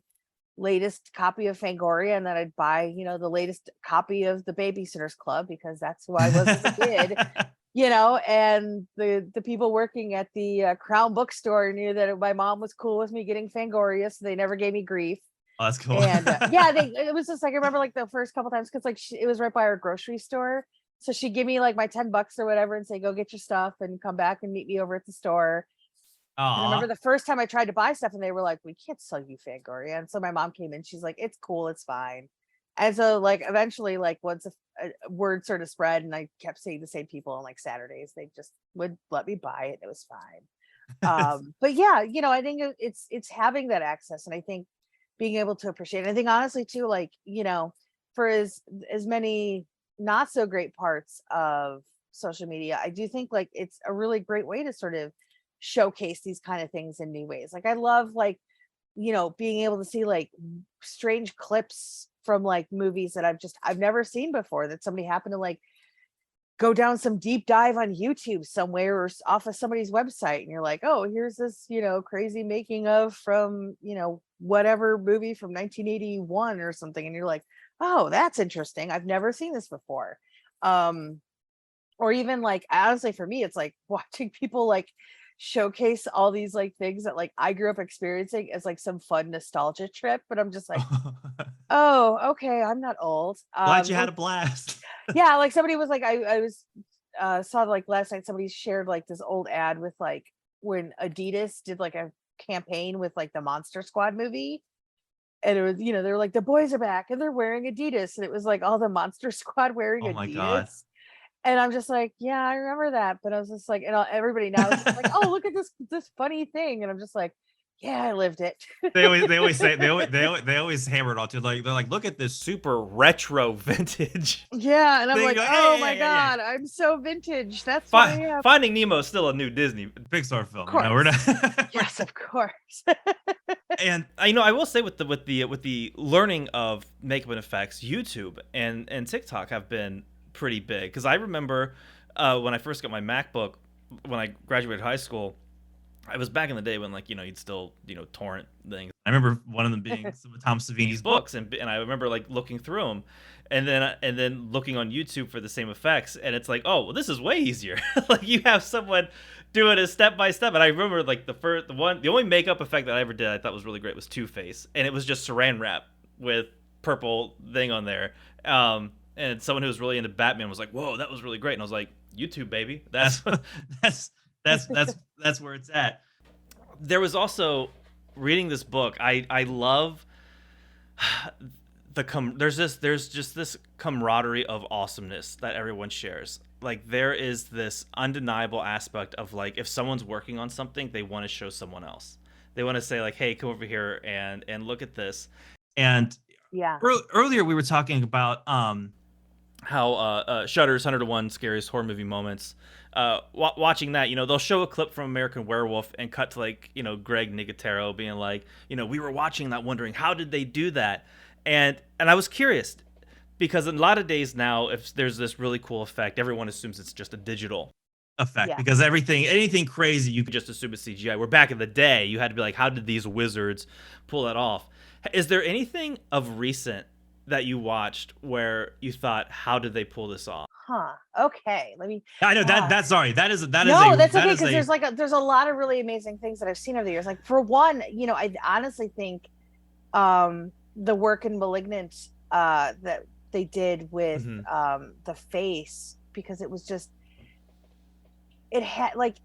latest copy of Fangoria, and then I'd buy, the latest copy of the Babysitters Club, because that's who I was as a kid. And the people working at the Crown bookstore knew that my mom was cool with me getting Fangoria, so they never gave me grief. Oh, that's cool. And it was just like, I remember like the first couple times, because like it was right by our grocery store. So she'd give me like my $10 or whatever and say, go get your stuff and come back and meet me over at the store. And I remember the first time I tried to buy stuff and they were like, we can't sell you Fangoria. And so my mom came in, she's like, it's cool, it's fine. And so like eventually, like, once a word sort of spread and I kept seeing the same people on like Saturdays, they just would let me buy it. It was fine. But yeah, I think it's having that access, and I think being able to appreciate it. I think honestly too, like, for as many not so great parts of social media, I do think like it's a really great way to sort of showcase these kind of things in new ways. Like, I love like being able to see like strange clips from like movies that I've never seen before, that somebody happened to like go down some deep dive on YouTube somewhere or off of somebody's website, and you're like, oh, here's this crazy making of from whatever movie from 1981 or something, and you're like, oh, that's interesting, I've never seen this before. Or even like, honestly, for me, it's like watching people like showcase all these like things that like I grew up experiencing as like some fun nostalgia trip, but I'm just like, oh, okay, I'm not old. Glad you had a blast. Yeah, like somebody was like, I was saw like last night somebody shared like this old ad with like when Adidas did like a campaign with like the Monster Squad movie, and it was they were like, the boys are back and they're wearing Adidas, and it was like all the Monster Squad wearing Oh Adidas. my God. And I'm just like, yeah, I remember that, but I was just like, and everybody now is just like, oh, look at this funny thing, and I'm just like, yeah, I lived it. they always hammer it on too. Like they're like, look at this super retro vintage. Yeah, and I'm like, oh yeah, my yeah. God, I'm so vintage. That's what I am. Finding Nemo is still a new Disney Pixar film. We're not. Yes, of course. And I will say with the learning of makeup and effects, YouTube and TikTok have been pretty big, because I remember when I first got my MacBook when I graduated high school. I was back in the day when like you'd still torrent things. I remember one of them being some of Tom Savini's books, and I remember like looking through them, and then looking on YouTube for the same effects, and it's like, oh, well, this is way easier. Like you have someone doing it step by step. And I remember like the only makeup effect that I ever did I thought was really great was Two-Face, and it was just Saran wrap with purple thing on there. And someone who was really into Batman was like, whoa, that was really great. And I was like, YouTube, baby. That's where it's at. There was also, reading this book, I love there's just this camaraderie of awesomeness that everyone shares. Like there is this undeniable aspect of like, if someone's working on something, they want to show someone else. They want to say like, hey, come over here and look at this. And yeah, earlier we were talking about how Shudder's 101 Scariest Horror Movie Moments. Watching that, they'll show a clip from American Werewolf and cut to like, Greg Nicotero being like, we were watching that wondering, how did they do that? And I was curious, because in a lot of days now, if there's this really cool effect, everyone assumes it's just a digital effect, because anything crazy, you could just assume it's CGI. Where back in the day, you had to be like, how did these wizards pull that off? Is there anything of recent that you watched where you thought, how did they pull this off? Okay, let me. I know that's sorry. That's okay, because there's a lot of really amazing things that I've seen over the years. Like for one, I honestly think the work in Malignant that they did with the face, because it was just, it had like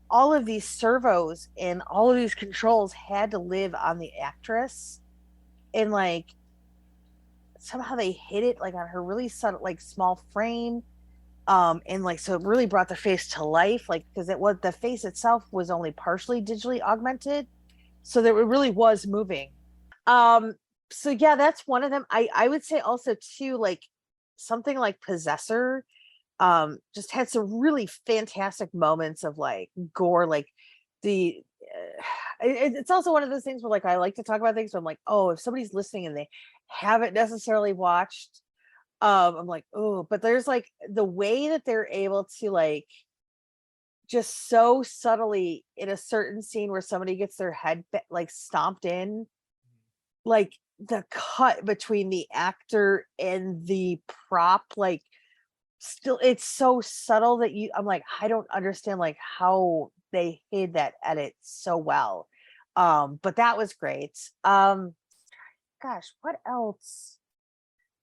all of these servos and all of these controls had to live on the actress, and like somehow they hit it like on her really subtle, like small frame, and like so it really brought the face to life, like because the face itself was only partially digitally augmented, so that it really was moving. So yeah, that's one of them. I would say also too, like something like Possessor just had some really fantastic moments of like gore, like the it's also one of those things where like I like to talk about things where I'm like, oh, if somebody's listening and they haven't necessarily watched, I'm like, oh, but there's like the way that they're able to like just so subtly in a certain scene where somebody gets their head like stomped in, like the cut between the actor and the prop, like still it's so subtle that I'm like, I don't understand like how they hid that edit so well. But that was great. Gosh, what else?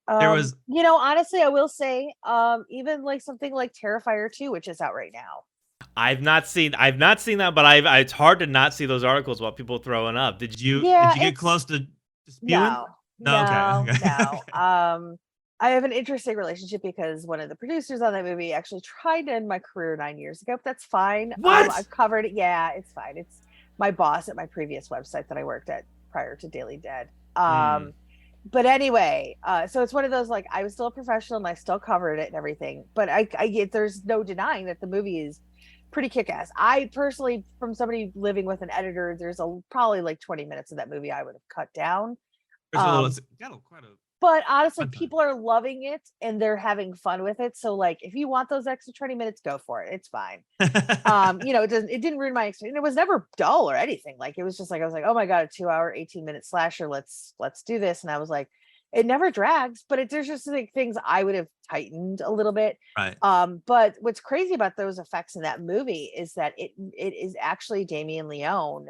There was, honestly, I will say, even like something like Terrifier 2, which is out right now. I've not seen that, but it's hard to not see those articles about people throwing up. Did you get close to spewing? No. I have an interesting relationship because one of the producers on that movie actually tried to end my career 9 years ago, but that's fine. What? I've covered it. Yeah, it's fine. It's my boss at my previous website that I worked at prior to Daily Dead. But anyway, so it's one of those, like, I was still a professional and I still covered it and everything, but I there's no denying that the movie is pretty kick-ass. I personally, from somebody living with an editor, there's probably like 20 minutes of that movie I would have cut down. But honestly, people are loving it and they're having fun with it. So like, if you want those extra 20 minutes, go for it. It's fine. It didn't ruin my experience. It was never dull or anything. Like, it was just like, I was like, oh my God, a 2-hour, 18-minute slasher. Let's do this. And I was like, it never drags, but there's just like things I would have tightened a little bit. Right. But what's crazy about those effects in that movie is that it is actually Damien Leone,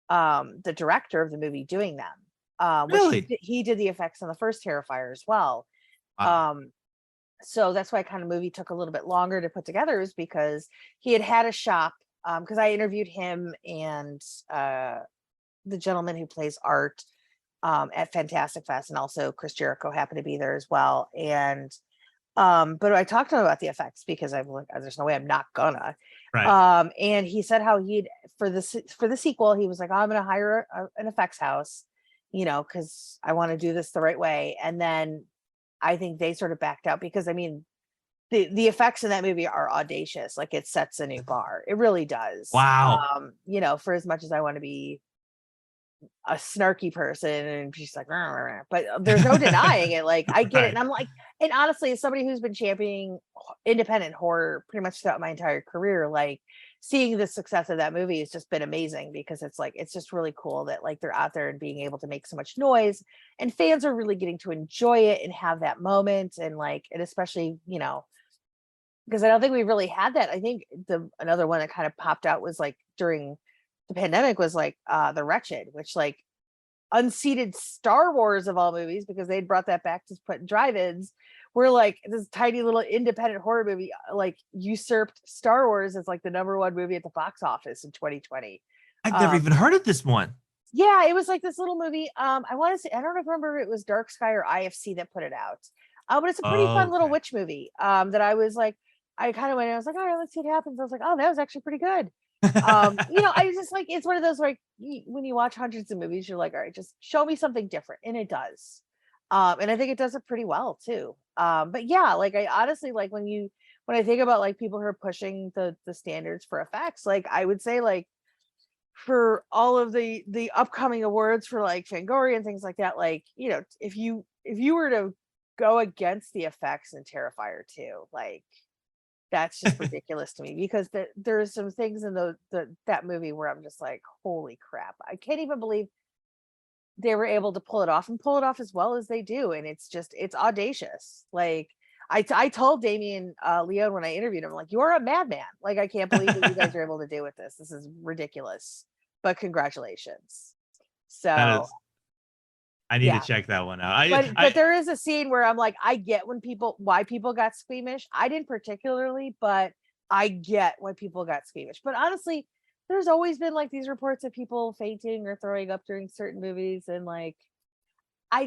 the director of the movie, doing them. Really? Which he did the effects on the first Terrifier as well. Wow. So that's why kind of movie took a little bit longer to put together, is because he had a shop. Because I interviewed him and the gentleman who plays Art at Fantastic Fest, and also Chris Jericho happened to be there as well. And but I talked to him about the effects because I'm like, there's no way I'm not gonna. Right. And he said how he'd for the sequel, he was like, oh, I'm gonna hire an effects house, because I want to do this the right way. And then I think they sort of backed out because, I mean, the effects in that movie are audacious. Like, it sets a new bar. It really does. Wow. For as much as I want to be a snarky person and she's like, "Rah, rah, rah," but there's no denying it. Like, I get it. And I'm like, and honestly, as somebody who's been championing independent horror pretty much throughout my entire career, like, seeing the success of that movie has just been amazing, because it's like, it's just really cool that like they're out there and being able to make so much noise, and fans are really getting to enjoy it and have that moment. And like, and especially, because I don't think we really had that. I think another one that kind of popped out was like during the pandemic was like The Wretched, which like unseated Star Wars of all movies, because they'd brought that back to put in drive-ins, where like this tiny little independent horror movie like usurped Star Wars as like the #1 movie at the box office in 2020. I've never even heard of this one. Yeah, it was like this little movie. I want to say, I don't remember if it was Dark Sky or IFC that put it out. But it's a pretty fun little witch movie. That I was like, I kind of went, I was like, all right, let's see what happens. I was like, oh, that was actually pretty good. I just like, it's one of those like, when you watch hundreds of movies, you're like, all right, just show me something different, and it does. And I think it does it pretty well too. But yeah, like, I honestly, like, when I think about like people who are pushing the standards for effects, like, I would say like, for all of the upcoming awards for like Fangoria and things like that, like, if you were to go against the effects in Terrifier 2, like, that's just ridiculous to me, because there's some things in that movie where I'm just like, holy crap, I can't even believe they were able to pull it off as well as they do. And it's audacious. Like, I told Damien Leone when I interviewed him, like, you are a madman. Like, I can't believe what you guys are able to do with this. This is ridiculous, but congratulations. So I need to check that one out. But there is a scene where I'm like, I get why people got squeamish. I didn't particularly, but I get why people got squeamish. But honestly, there's always been like these reports of people fainting or throwing up during certain movies, and like, I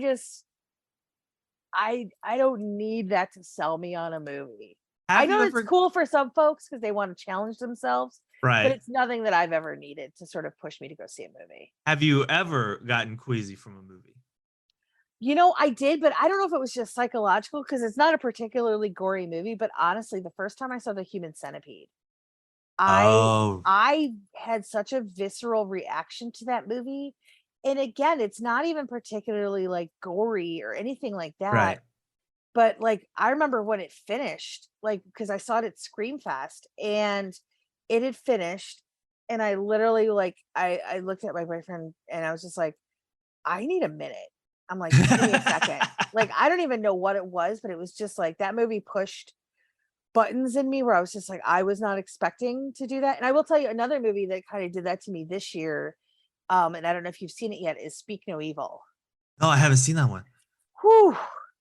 don't need that to sell me on a movie. I know it's cool for some folks because they want to challenge themselves, right? But it's nothing that I've ever needed to sort of push me to go see a movie. Have you ever gotten queasy from a movie? I did, but I don't know if it was just psychological, because it's not a particularly gory movie. But honestly, the first time I saw The Human Centipede, I had such a visceral reaction to that movie. And again, it's not even particularly like gory or anything like that. Right. But like, I remember when it finished, like, because I saw it at Screamfest and it had finished. And I literally, like, I looked at my boyfriend and I was just like, I need a minute. I'm like, just give me a second. Like, I don't even know what it was, but it was just like, that movie pushed buttons in me where I was just like, I was not expecting to do that. And I will tell you another movie that kind of did that to me this year. And I don't know if you've seen it yet, is Speak No Evil. No, I haven't seen that one. Whew.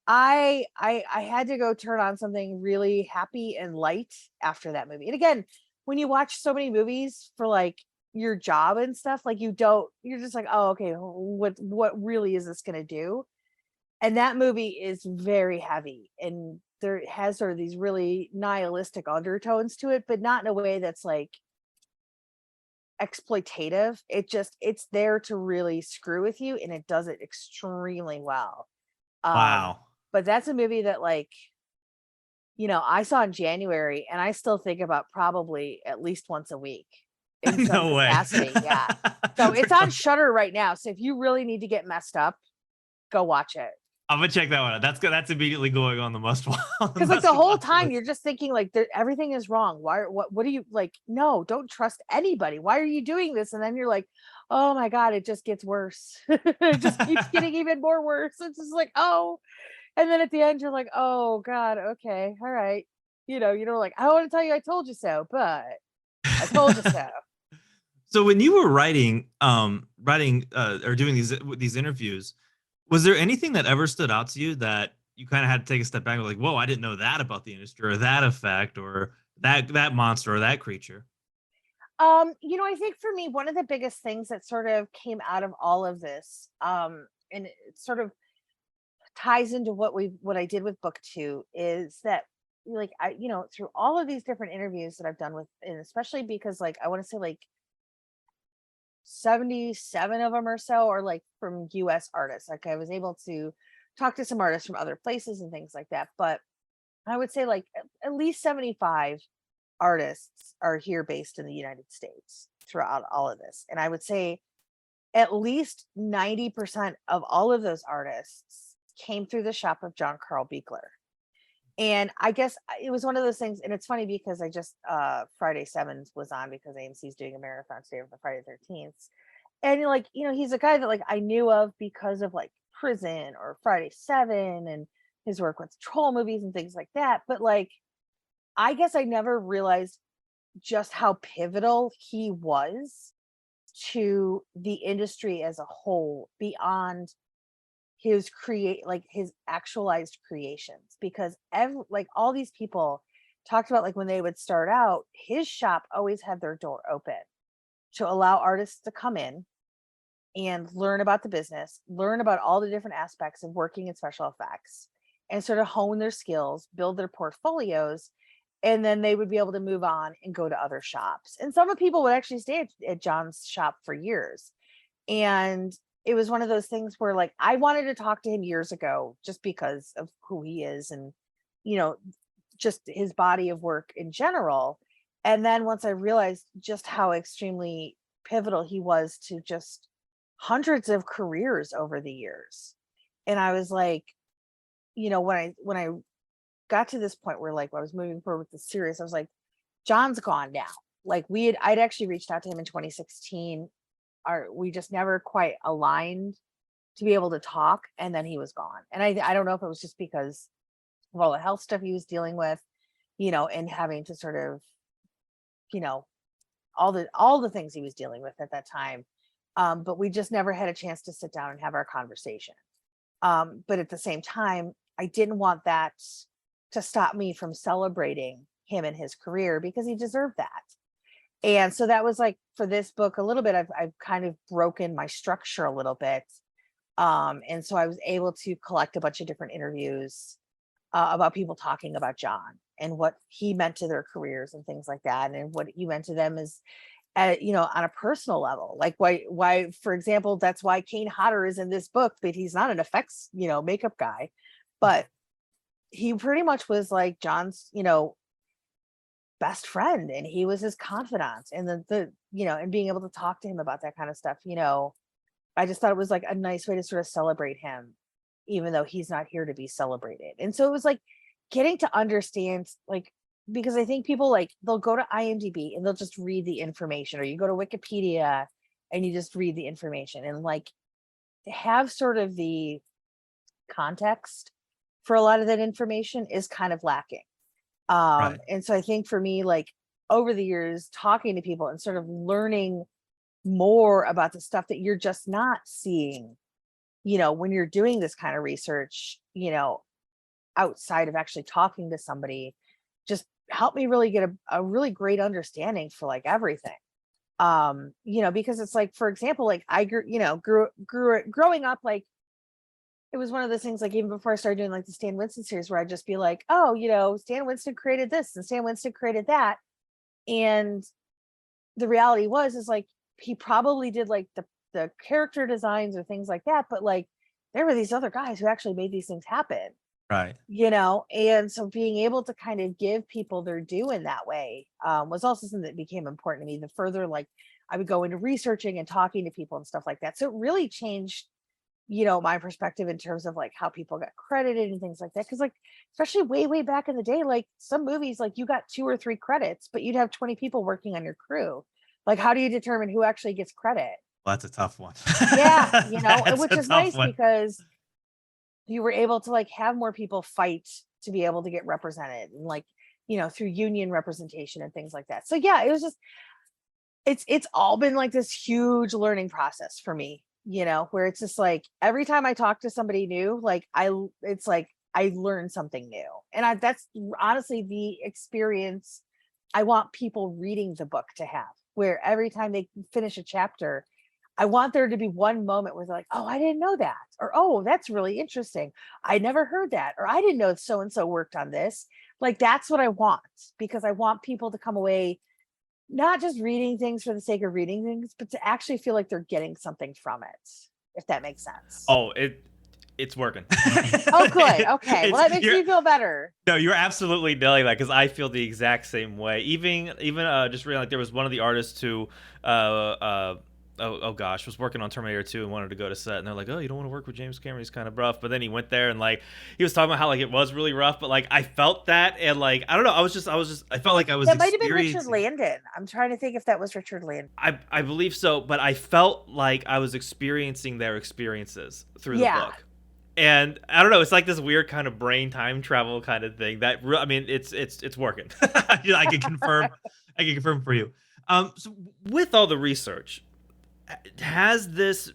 I had to go turn on something really happy and light after that movie. And again, when you watch so many movies for like your job and stuff, like, you're just like, oh, okay, what really is this gonna do? And that movie is very heavy, and there has sort of these really nihilistic undertones to it, but not in a way that's like exploitative. It's there to really screw with you, and it does it extremely well. Wow. But that's a movie that, like, I saw in January, and I still think about probably at least once a week in some No way. capacity. Yeah. So it's on Shudder right now. So if you really need to get messed up, go watch it. I'm gonna check that one out. That's good. That's immediately going on the must watch. Because like the whole time you're just thinking like everything is wrong. What do you like? No, don't trust anybody. Why are you doing this? And then you're like, oh my God, it just gets worse. It just keeps getting even more worse. It's just like, oh. And then at the end, you're like, oh God, okay, all right. Like, I don't want to tell you I told you so, but I told you so. So when you were writing or doing these interviews, was there anything that ever stood out to you that you kind of had to take a step back and like, whoa, I didn't know that about the industry or that effect or that monster or that creature? I think for me, one of the biggest things that sort of came out of all of this, and it sort of ties into what I did with book two, is that like through all of these different interviews that I've done with, and especially because like I want to say like 77 of them or so are like from US artists. Like I was able to talk to some artists from other places and things like that. But I would say like at least 75 artists are here based in the United States throughout all of this. And I would say at least 90% of all of those artists came through the shop of John Carl Buechler. And I guess it was one of those things, and it's funny because I just Friday Sevens was on because AMC's doing a marathon today for the Friday 13th. And like, he's a guy that like I knew of because of like Prison or Friday 7 and his work with troll movies and things like that. But like I guess I never realized just how pivotal he was to the industry as a whole beyond his his actualized creations, because like all these people talked about like when they would start out, his shop always had their door open to allow artists to come in and learn about the business, learn about all the different aspects of working in special effects, and sort of hone their skills, build their portfolios, and then they would be able to move on and go to other shops. And some of the people would actually stay at John's shop for years. And it was one of those things where like I wanted to talk to him years ago just because of who he is and just his body of work in general. And then once I realized just how extremely pivotal he was to just hundreds of careers over the years, and I was like, when I got to this point where like I was moving forward with the series, I was like, John's gone now. Like I'd actually reached out to him in 2016. We just never quite aligned to be able to talk, and then he was gone. And I don't know if it was just because of all the health stuff he was dealing with, and having to sort of, all the things he was dealing with at that time. But we just never had a chance to sit down and have our conversation. But at the same time, I didn't want that to stop me from celebrating him and his career, because he deserved that. And so that was like for this book a little bit, I've kind of broken my structure a little bit. And so I was able to collect a bunch of different interviews about people talking about John and what he meant to their careers and things like that, and what he meant to them as on a personal level. Like why, for example, that's why Kane Hodder is in this book, but he's not an effects, makeup guy, but he pretty much was like John's, best friend, and he was his confidant, and and being able to talk to him about that kind of stuff, I just thought it was like a nice way to sort of celebrate him, even though he's not here to be celebrated. And so it was like getting to understand, like, because I think people like they'll go to IMDb and they'll just read the information, or you go to Wikipedia and you just read the information, and like to have sort of the context for a lot of that information is kind of lacking. Right. And so I think for me, like over the years, talking to people and sort of learning more about the stuff that you're just not seeing, when you're doing this kind of research, outside of actually talking to somebody, just helped me really get a really great understanding for like everything. Because it's like, for example, like I growing up, like it was one of those things, like even before I started doing like the Stan Winston series, where I'd just be like, oh, Stan Winston created this and Stan Winston created that. And the reality is like, he probably did like the character designs or things like that. But like, there were these other guys who actually made these things happen. Right. And so being able to kind of give people their due in that way was also something that became important to me. The further like I would go into researching and talking to people and stuff like that. So it really changed, my perspective in terms of like how people got credited and things like that. Cause like, especially way, way back in the day, like some movies, like you got 2 or 3 credits, but you'd have 20 people working on your crew. Like, how do you determine who actually gets credit? Well, that's a tough one. Yeah, and That's which a is tough nice one. because you were able to like have more people fight to be able to get represented and like, through union representation and things like that. So yeah, it was just it's all been like this huge learning process for me, where it's just like every time I talk to somebody new, like it's like I learn something new. And that's honestly the experience I want people reading the book to have, where every time they finish a chapter, I want there to be one moment where they're like, oh, I didn't know that. Or, oh, that's really interesting. I never heard that. Or I didn't know so and so worked on this. Like, that's what I want, because I want people to come away not just reading things for the sake of reading things, but to actually feel like they're getting something from it, if that makes sense. Oh, it's working. Oh, good. Okay. Well, that makes me feel better. No, you're absolutely nailing that, because I feel the exact same way. Even just reading, like, there was one of the artists who oh gosh, was working on Terminator 2 and wanted to go to set, and they're like, oh, you don't want to work with James Cameron, he's kind of rough. But then he went there and like he was talking about how like it was really rough, but like I felt that, and like I don't know, I felt like I was That might have been Richard Landon. I'm trying to think if that was Richard Landon. I believe so, but I felt like I was experiencing their experiences through the book. And I don't know, it's like this weird kind of brain time travel kind of thing that I mean, it's working. I can confirm. I can confirm for you. So with all the research, has this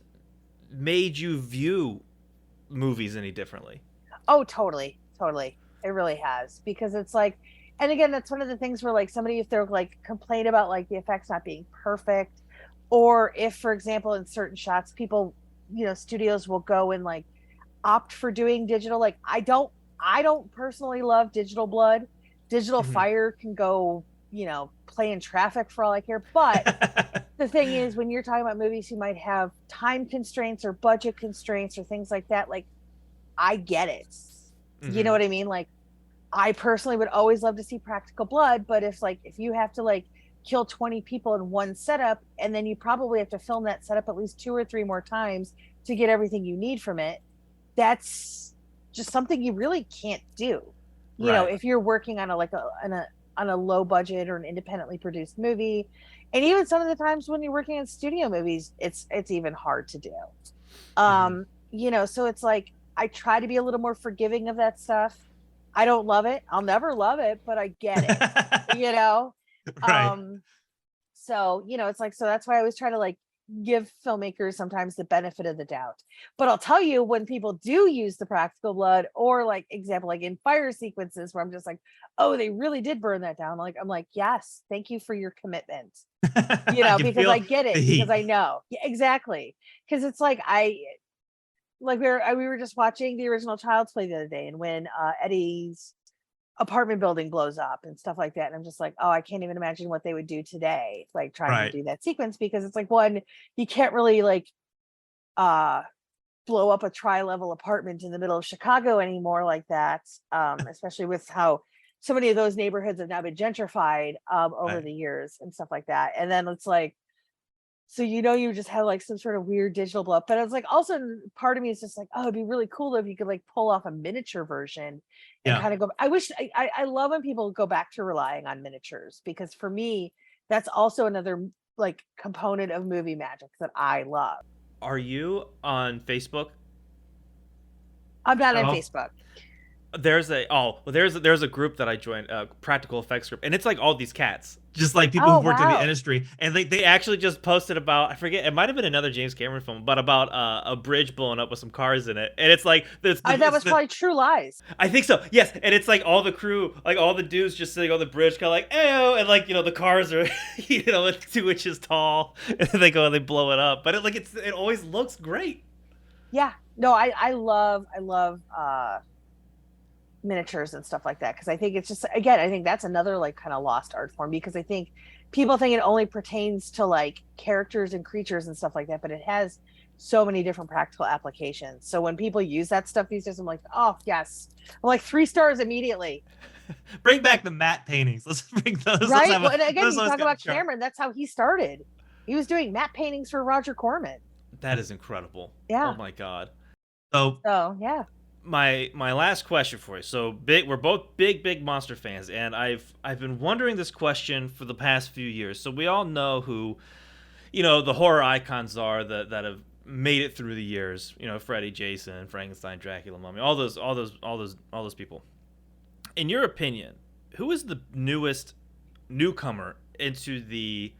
made you view movies any differently? Oh, totally. It really has, because it's like, and again, that's one of the things where like somebody, if they're like complain about like the effects not being perfect, or if, for example, in certain shots, people, studios will go and like opt for doing digital. Like I don't personally love digital blood. Digital fire can go, play in traffic for all I care. But the thing is, when you're talking about movies who might have time constraints or budget constraints or things like that, like I get it. You know what I mean? Like I personally would always love to see practical blood, but if you have to like kill 20 people in one setup, and then you probably have to film that setup at least 2 or 3 more times to get everything you need from it, that's just something you really can't do. You know, if you're working on a low budget or an independently produced movie. And even some of the times when you're working on studio movies, it's even hard to do. So it's like I try to be a little more forgiving of that stuff. I don't love it. I'll never love it, but I get it. Right. So, it's like, so that's why I always try to like give filmmakers sometimes the benefit of the doubt. But I'll tell you, when people do use the practical blood, or like example, like in fire sequences where I'm just like, oh, they really did burn that down. Like, I'm like, yes, thank you for your commitment. Because I get it, because I know. Yeah, exactly. Because it's like we were just watching the original Child's Play the other day, and when Eddie's apartment building blows up and stuff like that, and I'm just like, oh, I can't even imagine what they would do today, like trying to do that sequence, because it's like, one, you can't really like blow up a tri-level apartment in the middle of Chicago anymore like that, especially with how so many of those neighborhoods have now been gentrified over the years and stuff like that. And then it's like, so you just have like some sort of weird digital blow up. But it's like, also part of me is just like, oh, it'd be really cool if you could like pull off a miniature version and kind of go. I love when people go back to relying on miniatures, because for me, that's also another like component of movie magic that I love. Are you on Facebook? I'm not on Facebook. There's a group that I joined, a practical effects group, and it's like all these cats, just like people who've worked in the industry, and they actually just posted about, I forget, it might have been another James Cameron film, but about a bridge blowing up with some cars in it, and it's like that was probably True Lies. I think so, yes. And it's like all the crew, like all the dudes just sitting on the bridge, kind of like, "Ew," and like the cars are like 2 inches tall, and then they go and they blow it up, but it always looks great. Yeah, no, I love miniatures and stuff like that, because I think it's just, again, I think that's another like kind of lost art form, because I think people think it only pertains to like characters and creatures and stuff like that, but it has so many different practical applications. So when people use that stuff these days, I'm like, oh yes, I'm like 3 stars immediately. Bring back the matte paintings. Let's bring those. Let's Right. have Well, and again, let's you always talk get a about chart. Cameron. That's how he started. He was doing matte paintings for Roger Corman. That is incredible. Yeah. Oh my god. So So yeah. My last question for you. So big, we're both big monster fans, and I've been wondering this question for the past few years. So we all know who, the horror icons are that have made it through the years. Freddy, Jason, Frankenstein, Dracula, Mummy, all those people. In your opinion, who is the newest newcomer into the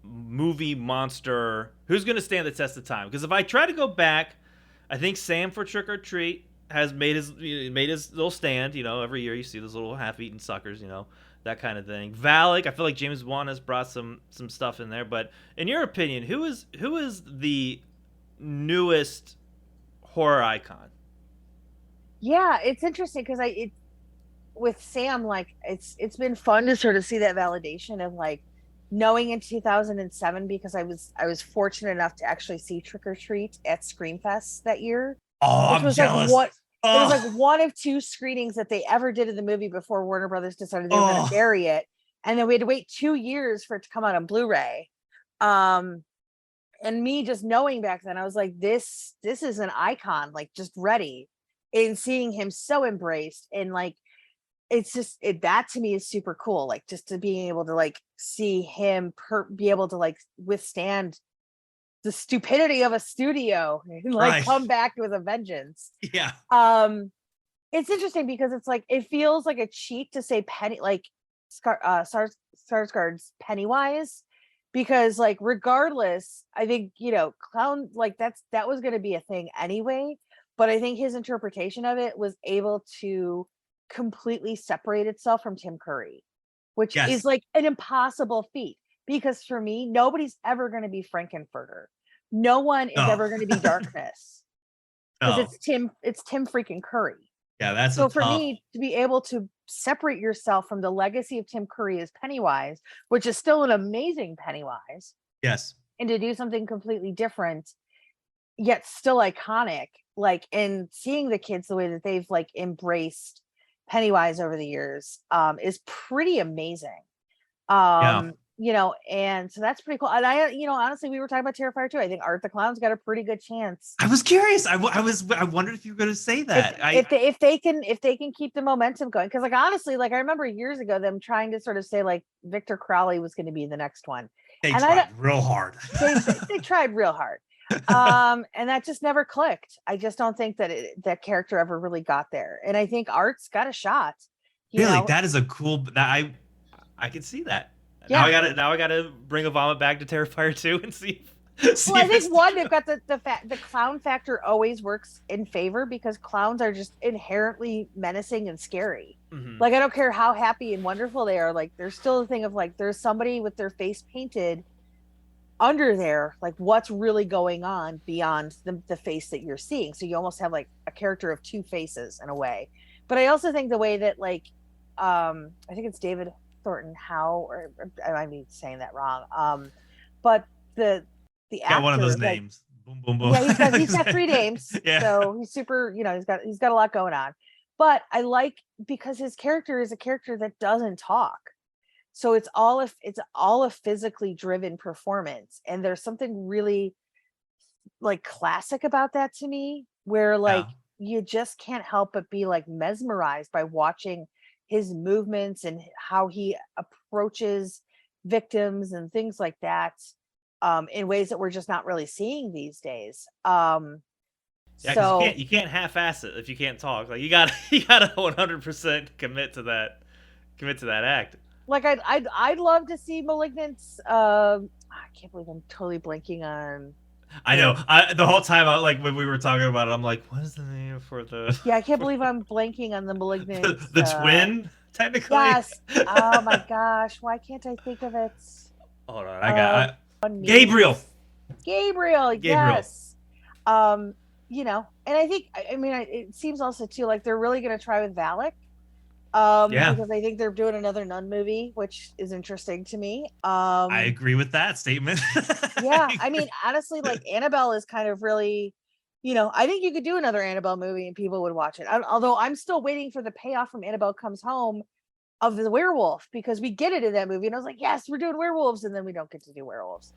movie monster? Who's going to stand the test of time? Because if I try to go back, I think Sam for Trick or Treat has made his little stand. Every year you see those little half-eaten suckers. That kind of thing. Valak, I feel like James Wan has brought some stuff in there. But in your opinion, who is the newest horror icon? Yeah, it's interesting because with Sam, like it's been fun to sort of see that validation of like knowing in 2007 because I was fortunate enough to actually see Trick or Treat at Screamfest that year, oh, which I'm was jealous. like it was Oh. like one of 2 screenings that they ever did of the movie before Warner Brothers decided they were going Oh. to bury it, and then we had to wait 2 years for it to come out on Blu-ray. And me just knowing back then, I was like, this is an icon, like just ready. And seeing him so embraced and like it's just that to me is super cool, like just to being able to like see him be able to like withstand the stupidity of a studio and like Right. come back with a vengeance. Yeah. It's interesting because it's like it feels like a cheat to say Skarsgård's Pennywise, because like regardless, I think clown, like that was going to be a thing anyway, but I think his interpretation of it was able to completely separate itself from Tim Curry, which Yes. is like an impossible feat, because for me nobody's ever going to be Frankenfurter. No one is No. ever going to be Darkness because No. it's Tim freaking Curry. Yeah, that's So a for tough. me to be able to separate yourself from the legacy of Tim Curry as Pennywise, which is still an amazing Pennywise, Yes. and to do something completely different yet still iconic, like, and seeing the kids the way that they've like embraced Pennywise over the years is pretty amazing. Yeah. And so that's pretty cool. And I honestly, we were talking about Terrifier 2. I think Art the Clown's got a pretty good chance. I was curious. I wondered if you were going to say that. If they can keep the momentum going, because like honestly, like I remember years ago them trying to sort of say like Victor Crowley was going to be the next one. They And tried real hard. They tried real hard. And that just never clicked. I just don't think that that character ever really got there. And I think Art's got a shot. Really, that is a cool. That I can see that. Yeah. Now I gotta bring a vomit back to Terrifier 2 and see. Well, I think one, they've got the clown factor always works in favor because clowns are just inherently menacing and scary. Mhm. Like I don't care how happy and wonderful they are. Like there's still a thing of like there's somebody with their face painted under there, like what's really going on beyond the face that you're seeing. So you almost have like a character of 2 faces in a way. But I also think the way that like I think it's David Thornton Howe, or I might be saying that wrong. But the actor, one of those like, names. Boom, boom, boom. yeah, he's got 3 names. Yeah. So he's super, he's got a lot going on. But I like, because his character is a character that doesn't talk. So it's all a physically driven performance. And there's something really like classic about that to me, where like you just can't help but be like mesmerized by watching his movements and how he approaches victims and things like that, in ways that we're just not really seeing these days. Yeah, 'cause you can't half-ass it if you can't talk. Like you gotta 100% commit to that act. Like I'd love to see Malignant's. I can't believe I'm totally blanking on. I know. The whole time, like when we were talking about it, I'm like, what is the name for the? Yeah, I can't believe I'm blanking on the Malignant. the twin, technically. Yes. Oh my gosh, why can't I think of it? Hold on, I got Gabriel. Gabriel. Yes. And I think, I mean, it seems also too like they're really going to try with Valak, Yeah, because I think they're doing another Nun movie, which is interesting to me. I agree with that statement. Yeah, I mean, honestly, like Annabelle is kind of really, I think you could do another Annabelle movie and people would watch it. Although I'm still waiting for the payoff from Annabelle Comes Home of the werewolf, because we get it in that movie, and I was like, yes, we're doing werewolves, and then we don't get to do werewolves.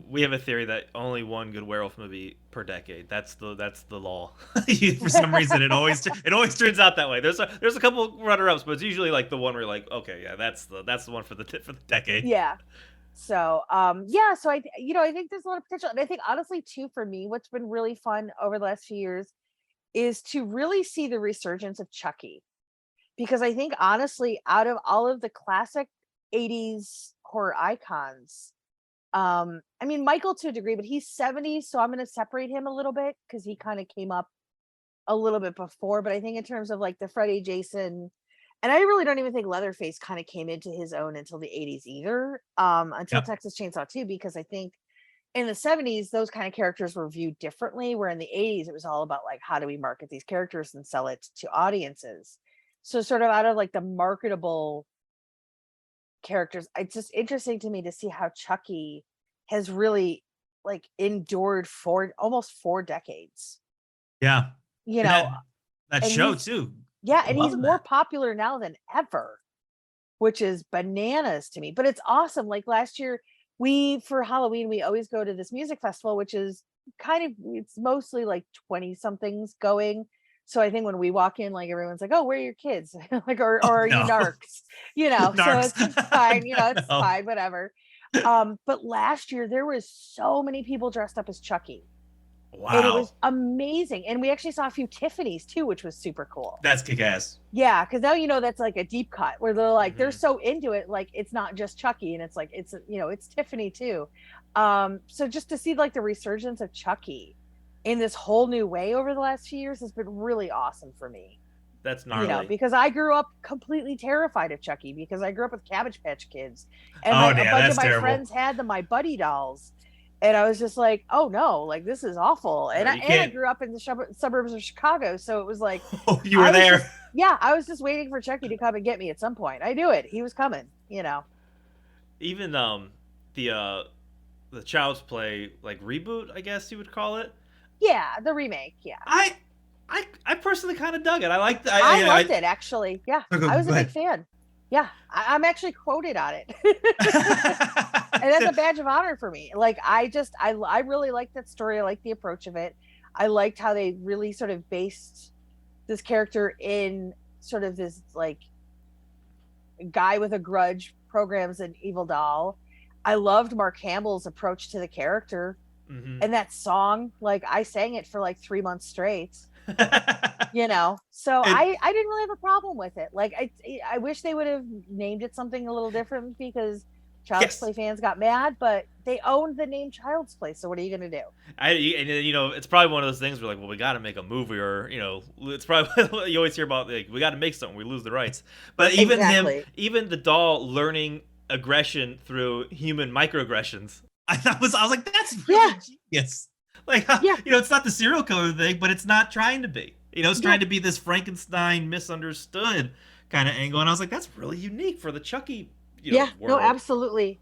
We have a theory that only one good werewolf movie per decade. That's the law. For some reason, it always turns out that way. There's a couple runner ups, but it's usually like the one where you're like, okay, yeah, that's the one for the decade. Yeah. So yeah, so I think there's a lot of potential, and I think honestly too, for me, what's been really fun over the last few years is to really see the resurgence of Chucky, because I think honestly, out of all of the classic 80s horror icons, I mean Michael to a degree, but he's 70, so I'm going to separate him a little bit because he kind of came up a little bit before. But I think in terms of like the Freddy, Jason, and I really don't even think Leatherface kind of came into his own until the 80s either, until Yep. Texas Chainsaw 2, because I think in the 70s those kind of characters were viewed differently, where in the 80s it was all about like, how do we market these characters and sell it to audiences. So sort of out of like the marketable characters, it's just interesting to me to see how Chucky has really like endured for almost 4 decades, Yeah, you and know, that and show he's too. yeah, and he's Loving more that. popular now than ever, which is bananas to me. But it's awesome. Like last year, we for Halloween, we always go to this music festival, which is kind of, it's mostly like 20 somethings going. So I think when we walk in, like everyone's like, "Oh, where are your kids?" Like, or Oh are you no, narcs? So Narcs. it's fine, it's No. fine, whatever. But last year there was so many people dressed up as Chucky, and it Wow. was amazing. And we actually saw a few Tiffany's too, which was super cool. That's kick ass. Yeah, because now that's like a deep cut where they're like they're Mhm. so into it, like it's not just Chucky, and it's like it's Tiffany too. So just to see like the resurgence of Chucky in this whole new way over the last few years has been really awesome for me. That's gnarly. Because I grew up completely terrified of Chucky, because I grew up with Cabbage Patch Kids, and Oh a yeah, bunch that's of my terrible. friends had my Buddy dolls, and I was just like, oh no, like this is awful. And No, I you and I can't- grew up in the suburbs of Chicago, so it was like, Oh, you were I was there. just- yeah, I was just waiting for Chucky to come and get me at some point. I knew it; he was coming. Even the Child's Play like reboot, I guess you would call it. Yeah, the remake. Yeah, I personally kind of dug it. I liked. I loved it actually. Yeah, Okay, I was a go big fan. Yeah, I'm actually quoted on it. And that's a badge of honor for me. Like I really liked that story. I liked the approach of it. I liked how they really sort of based this character in sort of this like guy with a grudge programs an evil doll. I loved Mark Hamill's approach to the character, Mhm. and that song, like I sang it for like 3 months straight. So I didn't really have a problem with it. Like I wish they would have named it something a little different, because Child's Yes. Play fans got mad, but they owned the name Child's Play, so what are you gonna do? It's probably one of those things where like, well, we got to make a movie, or it's probably you always hear about like, we got to make something, we lose the rights. But even Exactly. even the doll learning aggression through human microaggressions. I was like, that's really genius. Like, Yeah. it's not the serial killer thing, but it's not trying to be. It's Yeah. trying to be this Frankenstein misunderstood kind of angle, and I was like, that's really unique for the Chucky. No, world. absolutely.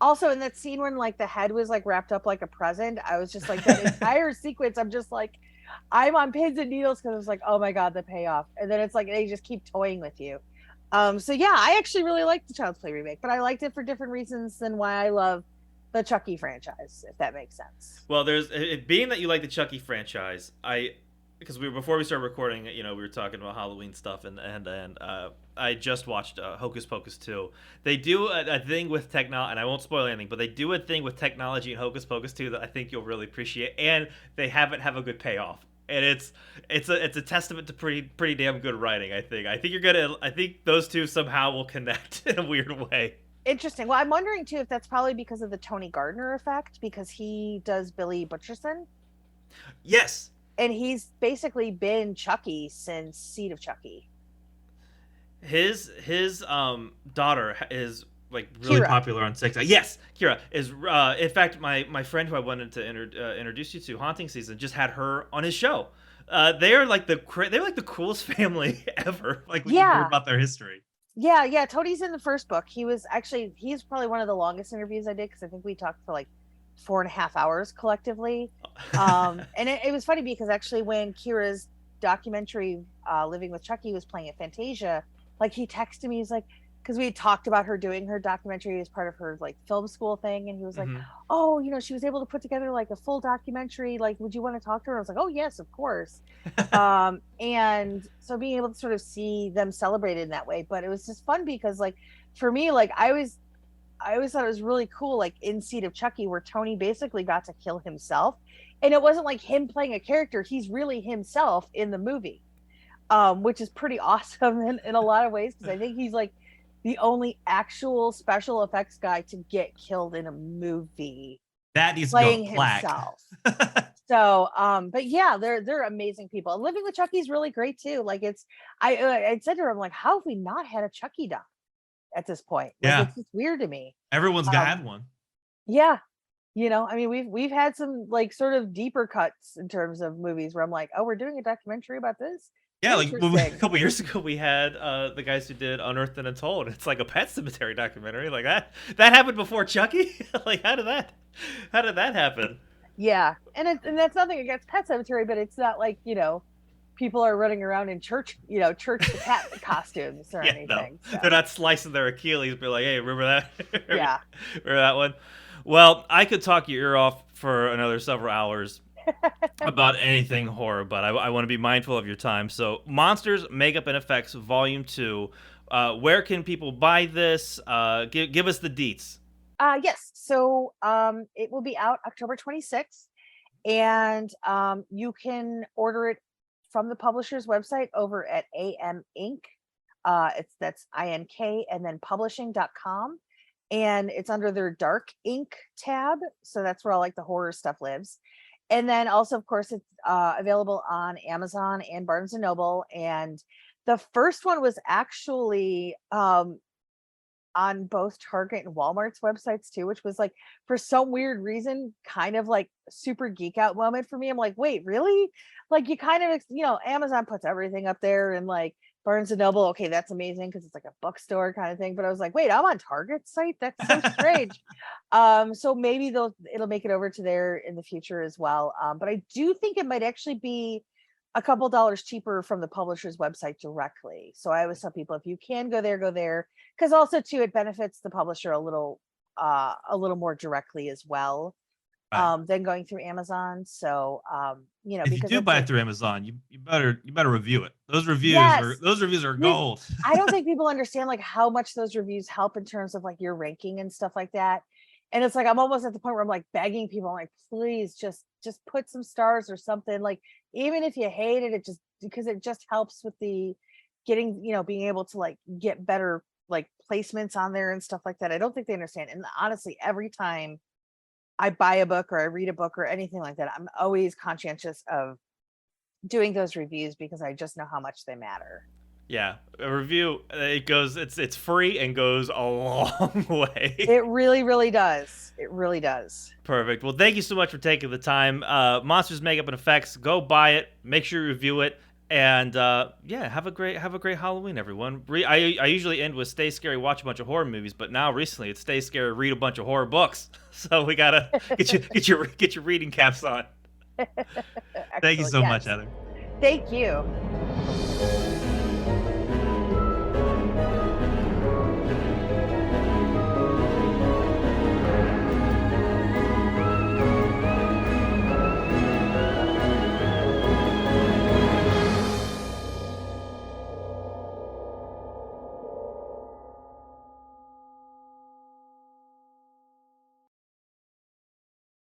Also, in that scene when like the head was like wrapped up like a present, I was just like, that entire sequence, I'm just like, I'm on pins and needles, because it's like, oh my god, the payoff. And then it's like they just keep toying with you. So yeah, I actually really liked the Child's Play remake, but I liked it for different reasons than why I love the Chucky franchise, if that makes sense. Well, there's it being that you like the Chucky franchise, because before we started recording, we were talking about Halloween stuff, and I just watched Hocus Pocus 2. They do a thing with technology, and I won't spoil anything, but they do a thing with technology in Hocus Pocus 2 that I think you'll really appreciate, and they have a good payoff. And it's a testament to pretty damn good writing. I think those two somehow will connect in a weird way. Interesting. Well, I'm wondering too if that's probably because of the Tony Gardner effect, because he does Billy Butcherson, Yes. and he's basically been Chucky since Seed of Chucky. His daughter is like really Kira. popular on TikTok. Yes, Kira is. In fact, my friend who I wanted to introduce you to, Haunting Season, just had her on his show. they're like the coolest family ever. Like when you hear Yeah. about their history. Yeah. Tony's in the first book. He's probably one of the longest interviews I did because I think we talked for like 4.5 hours collectively. And it was funny because actually when Kira's documentary, Living with Chucky, was playing at Fantasia, like he texted me, he's like, because we had talked about her doing her documentary as part of her like film school thing, and he was like, Mhm. oh, she was able to put together like a full documentary, like would you want to talk to her? I was like, oh yes, of course. And so being able to sort of see them celebrated in that way, but it was just fun because like for me, like I always thought it was really cool, like in Seed of Chucky, where Tony basically got to kill himself, and it wasn't like him playing a character, he's really himself in the movie, which is pretty awesome in a lot of ways, because I think he's like the only actual special effects guy to get killed in a movie That needs to playing go plaque. himself. So, but yeah, they're amazing people. Living with Chucky is really great too. Like I said to her, I'm like, how have we not had a Chucky doc at this point? Like, Yeah. it's just weird to me. Everyone's had one. Yeah. I mean, we've had some like sort of deeper cuts in terms of movies where I'm like, oh, we're doing a documentary about this. Yeah, like A couple years ago, we had the guys who did Unearthed and Untold. It's like a Pet Cemetery documentary. Like that happened before Chucky. Like how did that happen? Yeah, and that's nothing against Pet Cemetery, but it's not like people are running around in church cat costumes or anything. No, so. they're not slicing their Achilles. Be like, hey, remember that? Yeah. Remember that one? Well, I could talk your ear off for another several hours about anything horror, but I want to be mindful of your time. So, Monsters, Makeup, and Effects, Volume 2. Where can people buy this? Give us the deets. Yes. So it will be out October 26th, and you can order it from the publisher's website over at AM Inc. That's INK and then publishing.com. And it's under their Dark Ink tab. So that's where all like the horror stuff lives. And then also, of course, it's available on Amazon and Barnes and Noble. And the first one was actually on both Target and Walmart's websites too, which was like, for some weird reason, kind of like super geek out moment for me. I'm like, wait, really? Like you kind of, Amazon puts everything up there, and like Barnes and Noble, okay, that's amazing because it's like a bookstore kind of thing. But I was like, wait, I'm on Target's site? That's so strange. So maybe it'll make it over to there in the future as well. But I do think it might actually be a couple dollars cheaper from the publisher's website directly. So I always tell people, if you can go there, because also too, it benefits the publisher a little more directly as well, than going through Amazon. So if you because do buy it through Amazon, you better review it. Those reviews are gold. I don't think people understand like how much those reviews help in terms of like your ranking and stuff like that. And it's like I'm almost at the point where I'm like begging people, I'm like, please just put some stars or something. Like even if you hate it, because it just helps with the getting, being able to like get better like placements on there and stuff like that. I don't think they understand. And honestly, every time I buy a book or I read a book or anything like that, I'm always conscientious of doing those reviews because I just know how much they matter. Yeah, a review, it's free and goes a long way. It really, really does. It really does. Perfect. Well, thank you so much for taking the time. Monsters, Makeup, and Effects. Go buy it. Make sure you review it. And have a great Halloween, everyone. I usually end with stay scary, watch a bunch of horror movies, but now recently it's stay scary, read a bunch of horror books. So we gotta get your reading caps on. Thank you so much, Heather. Thank you.